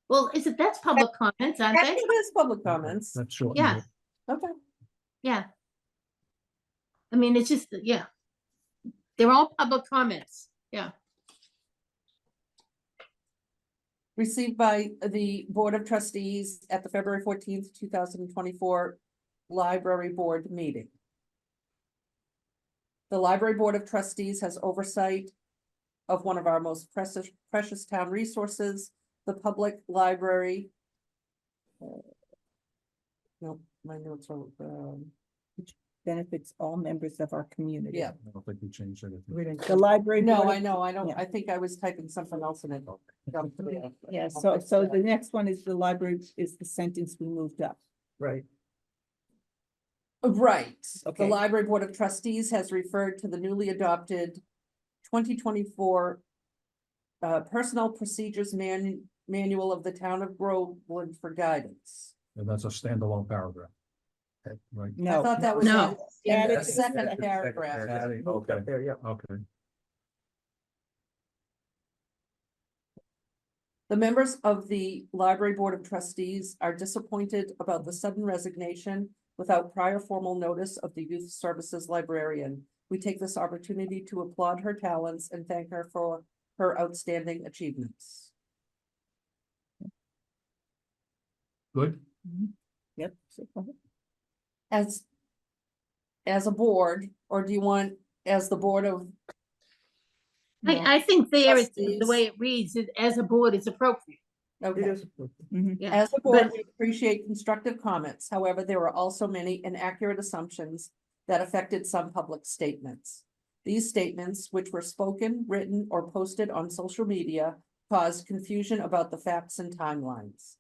S6: Well, that's public comments, aren't
S9: It
S6: they?
S9: is public comments.
S1: That's short.
S6: Yeah.
S9: Okay.
S6: Yeah. I mean, it's just, yeah. They're all public comments, yeah.
S9: Received by the Board of Trustees at the February 14th, 2024 Library Board meeting. The Library Board of Trustees has oversight of one of our most precious town resources, the public library. No, my notes are,
S3: Benefits all members of our community.
S9: yeah.
S1: I don't think we changed anything.
S7: We didn't.
S3: The library.
S9: No,
S3: Board
S9: I
S3: of-
S9: know, I don't,
S3: Yeah.
S9: I think I was typing something else in it.
S3: Yeah, so the next one is the library is the sentence we moved up.
S7: Right,
S9: Right, the
S3: Okay.
S9: Library Board of Trustees has referred to the newly adopted 2024 Personnel Procedures Manual of the Town of Groveland for guidance.
S1: And that's a standalone paragraph. Right.
S9: I
S3: No.
S9: thought that was
S6: No.
S9: in
S3: Added
S9: the
S3: to the
S9: second
S3: second
S9: paragraph.
S7: moved
S1: Okay,
S7: up there, yeah.
S1: okay.
S9: The members of the Library Board of Trustees are disappointed about the sudden resignation without prior formal notice of the Youth Services Librarian. We take this opportunity to applaud her talents and thank her for her outstanding achievements.
S1: Good.
S3: Yep. So,
S9: As a board, or do you want as the Board of? No.
S6: I think there, it's, the
S9: Trustees.
S6: way it reads, as a board is appropriate.
S7: It
S9: Okay.
S7: is.
S3: mhm.
S6: Yeah.
S9: As a board,
S6: But-
S9: we appreciate constructive comments. However, there were also many inaccurate assumptions that affected some public statements. These statements, which were spoken, written, or posted on social media, caused confusion about the facts and timelines.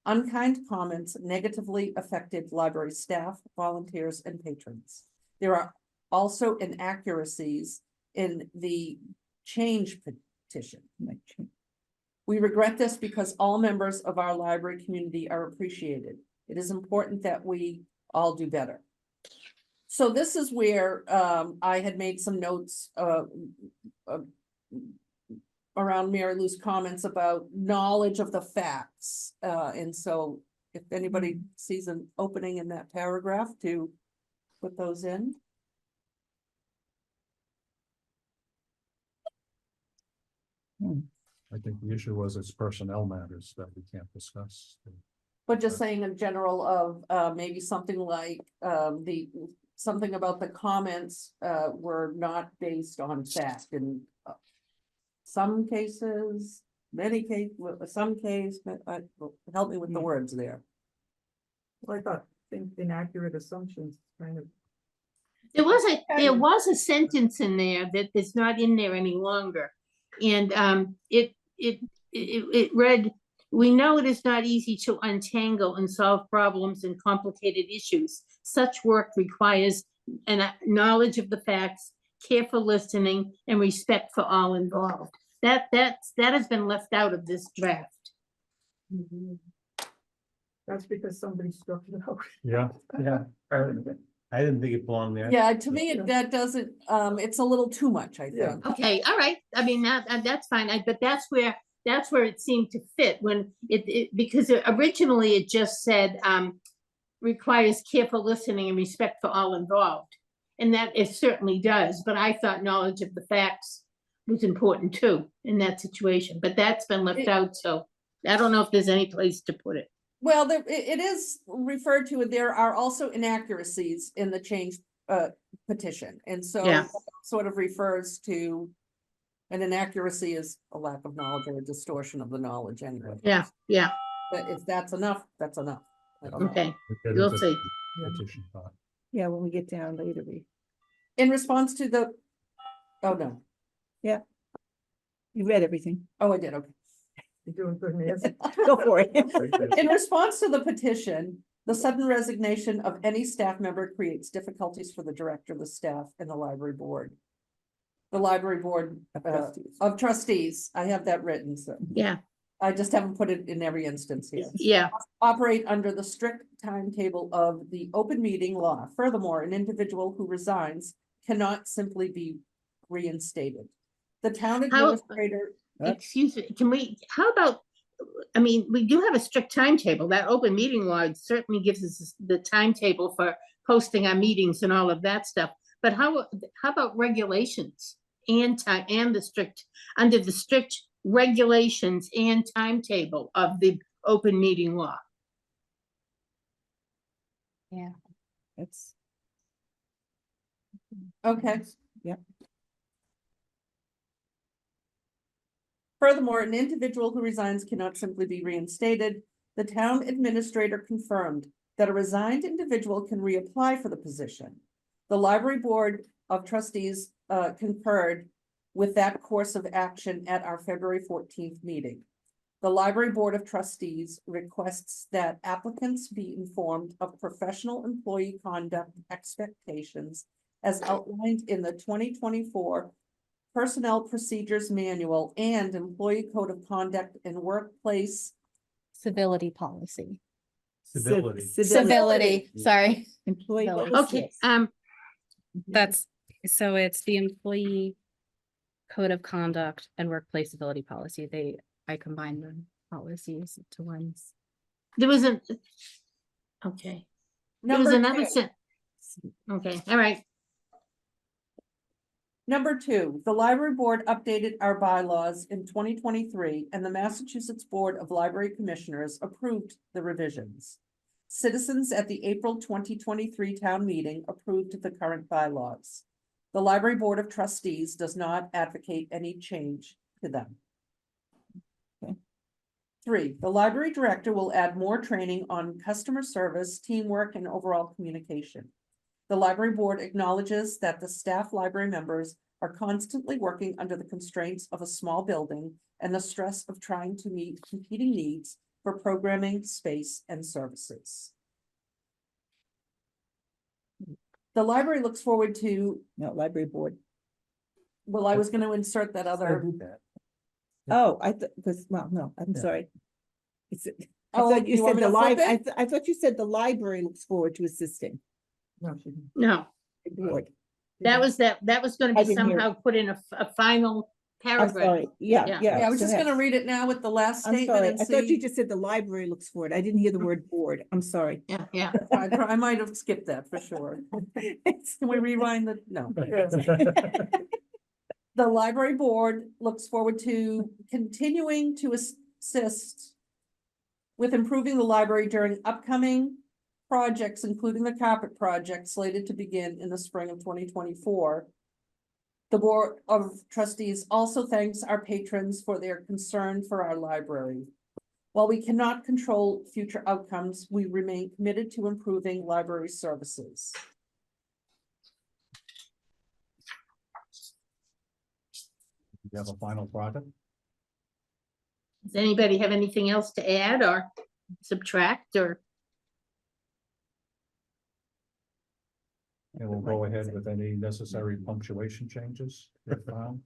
S9: Unkind comments negatively affected library staff, volunteers, and patrons. There are also inaccuracies in the change petition. We regret this because all members of our library community are appreciated. It is important that we all do better. So this is where I had made some notes around Mary Lou's comments about knowledge of the facts. And so if anybody sees an opening in that paragraph to put those in.
S1: I think the issue was it's personnel matters that we can't discuss.
S9: But just saying in general of maybe something like something about the comments were not based on fact in some cases, many cases, some case, help me with the words there.
S7: Well, I think inaccurate assumptions kind of.
S6: There was a sentence in there that is not in there any longer. And it read, "We know it is not easy to untangle and solve problems and complicated issues. Such work requires knowledge of the facts, careful listening, and respect for all involved." That has been left out of this draft.
S7: That's because somebody struck it out.
S1: Yeah.
S2: Yeah, I didn't think it belonged there.
S9: Yeah, to me, that doesn't, it's a little too much, I
S7: Yeah.
S9: think.
S6: Okay, all right. I mean, that's fine. But that's where it seemed to fit when because originally it just said requires careful listening and respect for all involved. And that it certainly does, but I thought knowledge of the facts was important too in that situation, but that's been left out, so I don't know if there's any place to put it.
S9: Well, there, it is referred to, there are also inaccuracies in the change petition, and so
S6: Yeah.
S9: sort of refers to an inaccuracy is a lack of knowledge or a distortion of the knowledge anyway.
S6: Yeah, yeah,
S9: But if that's enough, that's enough. I don't know.
S6: okay,
S1: We get
S6: we'll
S1: into
S6: see.
S1: the petition part.
S3: Yeah, when we get down later,
S9: In response to the, oh, no,
S3: you read everything.
S9: oh, I did, okay.
S7: You're doing good, Nancy.
S3: Go for it.
S9: In response to the petition, the sudden resignation of any staff member creates difficulties for the director, the staff, and the library board. The library board of trustees, I have that written, so
S6: Yeah,
S9: I just haven't put it in every instance here.
S6: yeah,
S9: Operate under the strict timetable of the open meeting law. Furthermore, an individual who resigns cannot simply be reinstated. The town
S6: How-
S9: administrator,
S6: excuse me, can we, how about, I mean, we do have a strict timetable, that open meeting law certainly gives us the timetable for posting our meetings and all of that stuff. But how about regulations and time, and the strict, under the strict regulations and timetable of the open meeting law?
S3: That's,
S9: okay.
S3: Yep.
S9: Furthermore, an individual who resigns cannot simply be reinstated. The town administrator confirmed that a resigned individual can reapply for the position. The library board of trustees concurred with that course of action at our February 14th meeting. The library board of trustees requests that applicants be informed of professional employee conduct expectations as outlined in the 2024 Personnel Procedures Manual and Employee Code of Conduct and Workplace
S8: Civility policy.
S1: Civility.
S8: Civility, sorry.
S3: Employee.
S8: Civility.
S6: Okay,
S5: That's, so it's the employee code of conduct and workplace civility policy. I combined the policies to ones.
S6: there was an, okay, there was
S9: Number
S6: another
S9: two.
S6: sentence. Okay, all right,
S9: Number two, the library board updated our bylaws in 2023 and the Massachusetts Board of Library Commissioners approved the revisions. Citizens at the April 2023 town meeting approved the current bylaws. The library board of trustees does not advocate any change to them.
S3: Okay.
S9: 3, the library director will add more training on customer service, teamwork, and overall communication. The library board acknowledges that the staff library members are constantly working under the constraints of a small building and the stress of trying to meet competing needs for programming, space, and services. The library looks forward to,
S3: No, library board.
S9: well, I was going to insert that other.
S3: Oh, I thought, because, well, no, I'm
S1: Yeah.
S3: sorry. It's, I
S9: Oh,
S3: thought you
S9: you want
S3: said
S9: me
S3: the
S9: to flip
S3: library,
S9: it?
S3: I thought you said the library looks forward to assisting
S7: No, she didn't.
S6: no,
S3: the board.
S6: that was gonna
S3: I
S6: be
S3: didn't hear.
S6: somehow put in a final
S3: I'm
S6: paragraph.
S3: sorry, yeah,
S6: Yeah.
S3: yeah.
S9: Yeah, I was
S3: go
S9: just
S3: ahead.
S9: gonna read it now with the last
S3: I'm
S9: statement
S3: sorry,
S9: and
S3: I thought you
S9: see.
S3: just said the library looks forward. I didn't hear the word board. I'm sorry.
S6: Yeah, yeah.
S9: I might have skipped that for sure. Can we rewind the, no. The library board looks forward to continuing to assist with improving the library during upcoming projects, including the carpet project slated to begin in the spring of 2024. The board of trustees also thanks our patrons for their concern for our library. While we cannot control future outcomes, we remain committed to improving library services.
S1: You have a final product?
S6: Does anybody have anything else to add or subtract or?
S1: And we'll go ahead with any necessary punctuation changes if found.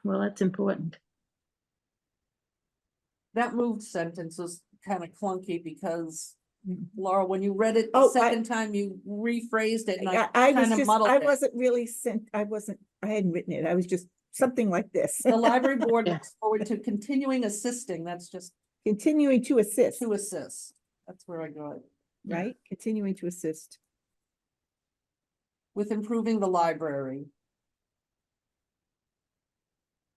S6: Well, that's important.
S9: That moved sentence was kind of clunky because Laura, when you read it the
S3: Oh,
S9: second time, you rephrased it and I
S3: I was
S9: kind of
S3: just,
S9: muddled
S3: I
S9: it.
S3: wasn't really sent, I hadn't written it. I was just something like this.
S9: The library board
S6: Yeah.
S9: looks forward to continuing assisting, that's just
S3: Continuing to assist,
S9: to assist. That's where I got it.
S3: right? Continuing to assist.
S9: With improving the library.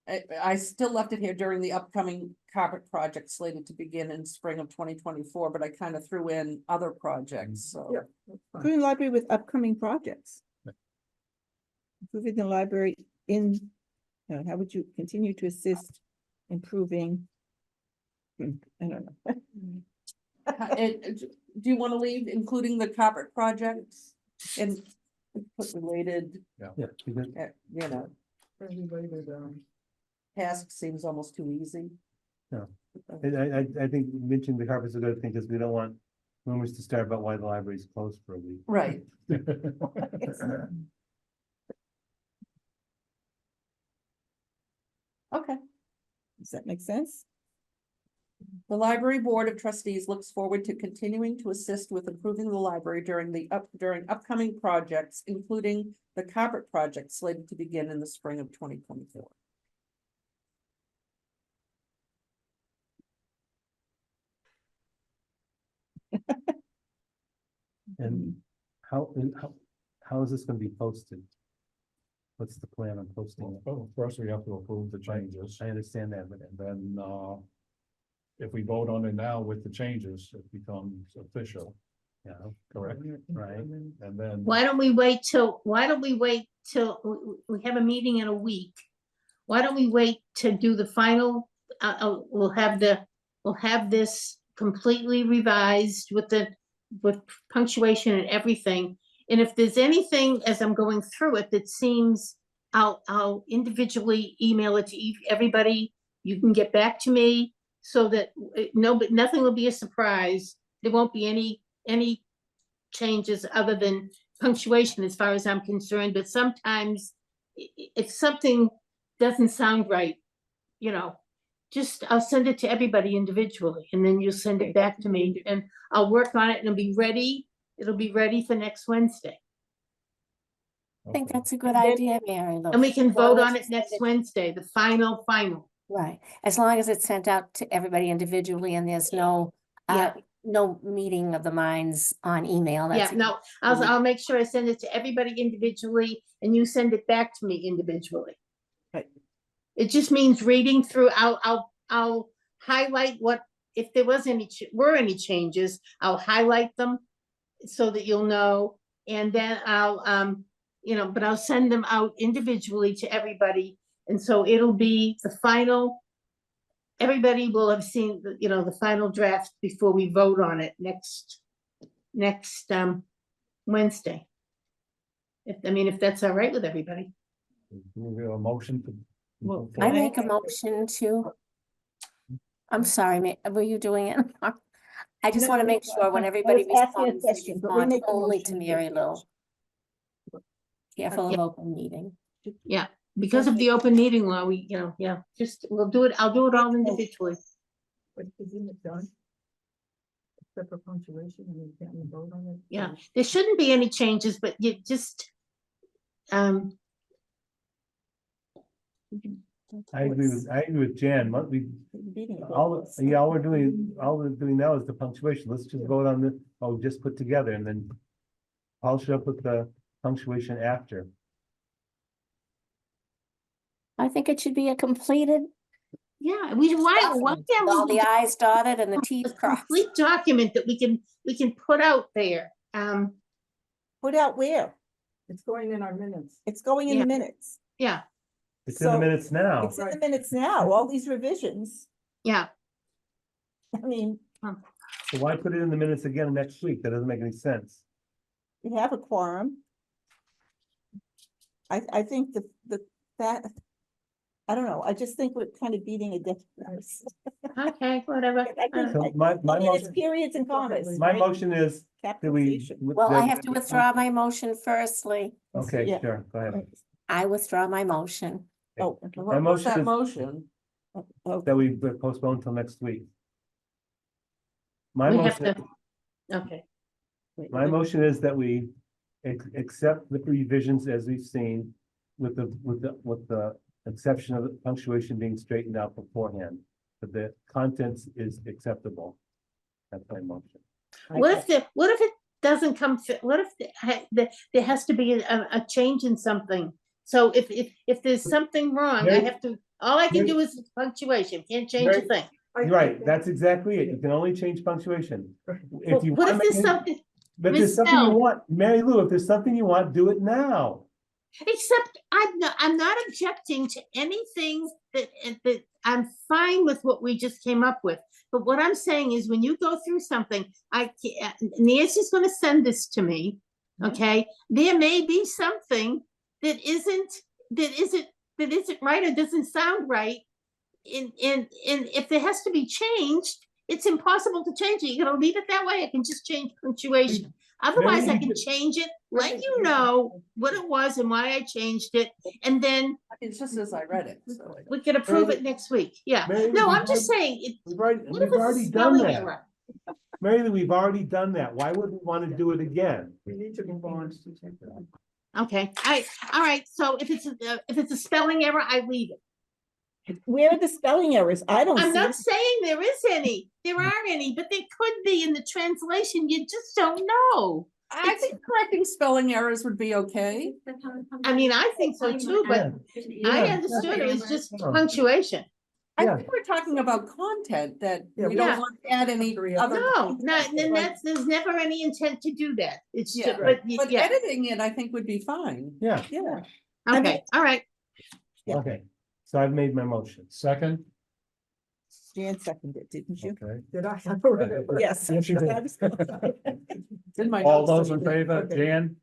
S9: I still left it here during the upcoming carpet project slated to begin in spring of 2024, but I kind of threw in other projects, so.
S7: Yeah. That's fine.
S3: Improving library with upcoming projects. Improving the library in, how would you continue to assist improving? I don't know.
S9: Do you want to leave including the carpet projects and put related,
S2: Yeah, because
S9: you know,
S7: Everybody was,
S9: task seems almost too easy.
S2: I think mentioning the carpet's a good thing, because we don't want rumors to start about why the library's closed for a week.
S9: Right. Okay.
S3: Does that make sense?
S9: The Library Board of Trustees looks forward to continuing to assist with improving the library during upcoming projects, including the carpet project slated to begin in the spring of 2024.
S2: And how is this gonna be posted? What's the plan on posting it?
S1: Well, first we have to approve the changes,
S2: I understand that, but
S1: and then, if we vote on it now with the changes, it becomes official,
S2: yeah,
S1: correct?
S2: right.
S1: And then.
S6: Why don't we wait till we have a meeting in a week? Why don't we wait to do the final, we'll have this completely revised with punctuation and everything. And if there's anything as I'm going through it that seems, I'll individually email it to everybody. You can get back to me so that but nothing will be a surprise. There won't be any changes other than punctuation as far as I'm concerned, but sometimes if something doesn't sound right, I'll send it to everybody individually, and then you'll send it back to me, and I'll work on it, and it'll be ready for next Wednesday.
S4: I think
S1: Okay.
S4: that's a good idea, Mary Lou.
S6: And we can
S4: As long
S6: vote
S4: as
S6: on
S4: it's
S6: it next
S4: sent
S6: Wednesday, the final.
S4: Right, as long as it's sent out to everybody individually and there's no,
S6: Yeah.
S4: no meeting of the minds on email.
S6: Yeah,
S4: That's
S6: no, I'll make sure I send it to everybody individually, and you send it back to me individually.
S3: Right.
S6: It just means reading through, I'll highlight if there was were any changes, I'll highlight them so that you'll know, and then but I'll send them out individually to everybody, and so it'll be the final. Everybody will have seen, the final draft before we vote on it next Wednesday. If that's all right with everybody.
S1: Do we have a motion to?
S3: Well,
S4: I make a motion to, I'm sorry, were you doing it? I just
S3: No,
S4: want to
S3: no,
S4: make sure when
S3: I
S4: everybody
S3: was asking a
S4: responds, they
S3: question, but we
S4: respond
S3: make a
S4: only to
S3: motion.
S4: Mary Lou. Careful of open meeting.
S6: Because of the open meeting law, we'll do it, I'll do it all individually.
S7: but isn't it done? Except for punctuation, and you can't vote on it.
S6: Yeah, there shouldn't be any changes, but you just,
S2: I agree with Jan, what we,
S3: Meeting
S2: all we're doing now is the punctuation, let's just vote on the, just put together, and then polish it up with the punctuation after.
S4: I think it should be a completed,
S6: why can't
S4: all
S6: we
S4: the i's dotted and the
S6: a
S4: t's crossed.
S6: complete document that we can put out there?
S3: Put out where?
S7: It's going in our minutes.
S3: It's going in
S6: Yeah.
S3: the minutes.
S6: Yeah,
S2: It's in the
S3: So,
S2: minutes now.
S3: It's in the minutes now, all these revisions.
S6: yeah.
S3: I mean,
S2: So why put it in the minutes again next week? That doesn't make any sense.
S3: we have a quorum. I think that, I don't know, I just think we're kind of beating a dead horse.
S6: Okay, whatever.
S3: I think-
S2: So my
S3: I mean, it's
S2: motion,
S3: periods and commas.
S2: my
S3: right?
S2: motion is that we.
S3: Capitalization.
S4: Well, I have to withdraw my motion firstly.
S2: Okay,
S3: Yeah.
S2: sure, go ahead.
S4: I withdraw my motion.
S3: Oh,
S2: My
S9: What's that
S2: motion is
S9: motion?
S2: that we postpone until next week. My
S6: We have
S2: motion,
S6: to, okay.
S2: my motion is that we accept the revisions as we've seen with the exception of the punctuation being straightened out beforehand, but the contents is acceptable. That's my motion.
S6: What if it doesn't come, what if there has to be a change in something? So if there's something wrong, I
S2: Mary-
S6: have to All I can do is punctuation, can't change a
S2: Right.
S6: thing.
S2: You're right, that's exactly it. You can only change punctuation.
S6: Well,
S2: If you
S6: what
S2: want
S6: if
S2: to
S6: there's something,
S2: but there's something you
S6: misspelled?
S2: want, Mary Lou, if there's something you want, do it now.
S6: Except I'm not objecting to anything that I'm fine with what we just came up with. But what I'm saying is when you go through something, Nancy's gonna send this to me, okay? There may be something that isn't right or doesn't sound right. And if there has to be changed, it's impossible to change it. You're gonna leave it that way. I can just change punctuation. Otherwise, I can change it, let you know what it was and why I changed it, and then
S9: It's just as I read it, so.
S6: we can approve it next week. Yeah.
S2: Mary,
S6: No,
S2: we've
S6: I'm just saying,
S2: We've
S6: what if
S2: already
S6: it's a
S2: done
S6: spelling
S2: that.
S6: error?
S2: Mary Lou, we've already done that. Why would we want to do it again?
S7: We need to move on.
S6: Okay, all right, so if it's a spelling error, I leave it.
S3: Where are the spelling errors? I don't
S6: I'm
S3: see.
S6: not
S3: it.
S6: saying there is any, there are any, but there could be in the translation, you just don't know.
S9: I think correcting spelling errors would be okay.
S6: I mean, I think so too, but I
S2: Yeah.
S6: understood it was just
S2: Yeah.
S6: punctuation.
S9: I
S2: Yeah.
S9: think we're talking about content that
S7: Yeah,
S9: we
S6: yeah.
S9: don't want to add any other.
S6: No, then there's never any intent to do that. It's
S9: Yeah,
S6: just,
S2: right.
S9: But
S6: yeah,
S9: editing it, I think would be fine.
S2: Yeah,
S3: Yeah. I mean-
S6: okay, all right.
S3: Yeah.
S2: okay. So I've made my motion.
S1: Second,
S3: Jan seconded, didn't you?
S1: okay.
S7: Did I?
S3: Yes.
S1: Yes, you did.
S3: I was-
S9: It's in my
S1: All
S9: notes,
S1: those
S9: so
S1: in
S9: you-
S1: favor,
S7: Okay.
S1: Jan,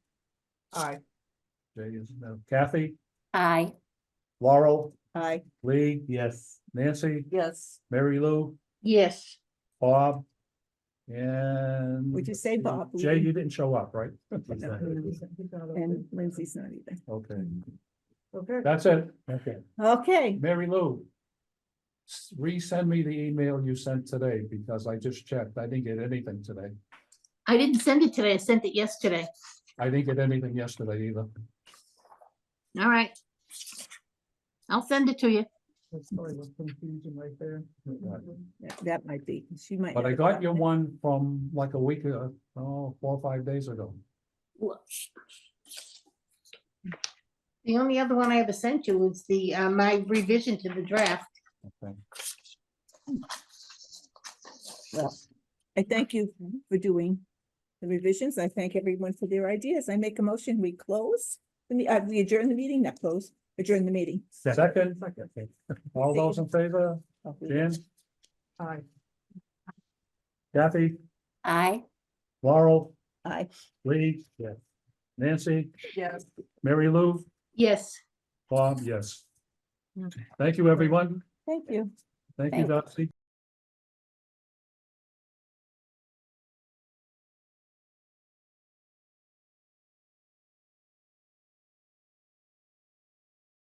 S7: Aye.
S1: Jay is no, Kathy,
S4: Aye.
S1: Laurel,
S3: Aye.
S1: Lee,
S2: Yes.
S1: Nancy,
S9: Yes,
S1: Mary Lou,
S6: Yes,
S1: Bob. And.
S3: Would you say Bob?
S1: Jay, you didn't show up, right?
S3: And Lindsay's not either.
S1: Okay,
S7: Okay.
S1: that's it. Okay.
S3: Okay,
S1: Mary Lou. Resend me the email you sent today because I just checked. I didn't get anything today.
S6: I didn't send it today, I sent it yesterday.
S1: I didn't get anything yesterday either.
S6: All right. I'll send it to you.
S7: That's probably what's confusion right there.
S3: that might be, she might.
S1: But I
S3: have
S1: got
S3: gotten
S1: your
S3: it.
S1: one from like a week, 4 or 5 days ago.
S6: The only other one I ever sent you was the, my revision to the draft.
S1: Okay.
S3: Well, I thank you for doing the revisions. I thank everyone for their ideas. I make a motion, we close. We adjourn the meeting, not close, adjourn the meeting.
S1: Second,
S2: Okay.
S1: all those in favor, Jan,
S7: Aye.
S1: Kathy,
S4: Aye.
S1: Laurel,
S3: Aye.
S1: Lee, yes. Nancy,
S9: yes.
S1: Mary Lou,
S6: Yes.
S1: Bob, yes. Thank you, everyone.
S3: Thank you.
S1: Thank you,
S4: Thank you.
S1: Darcy.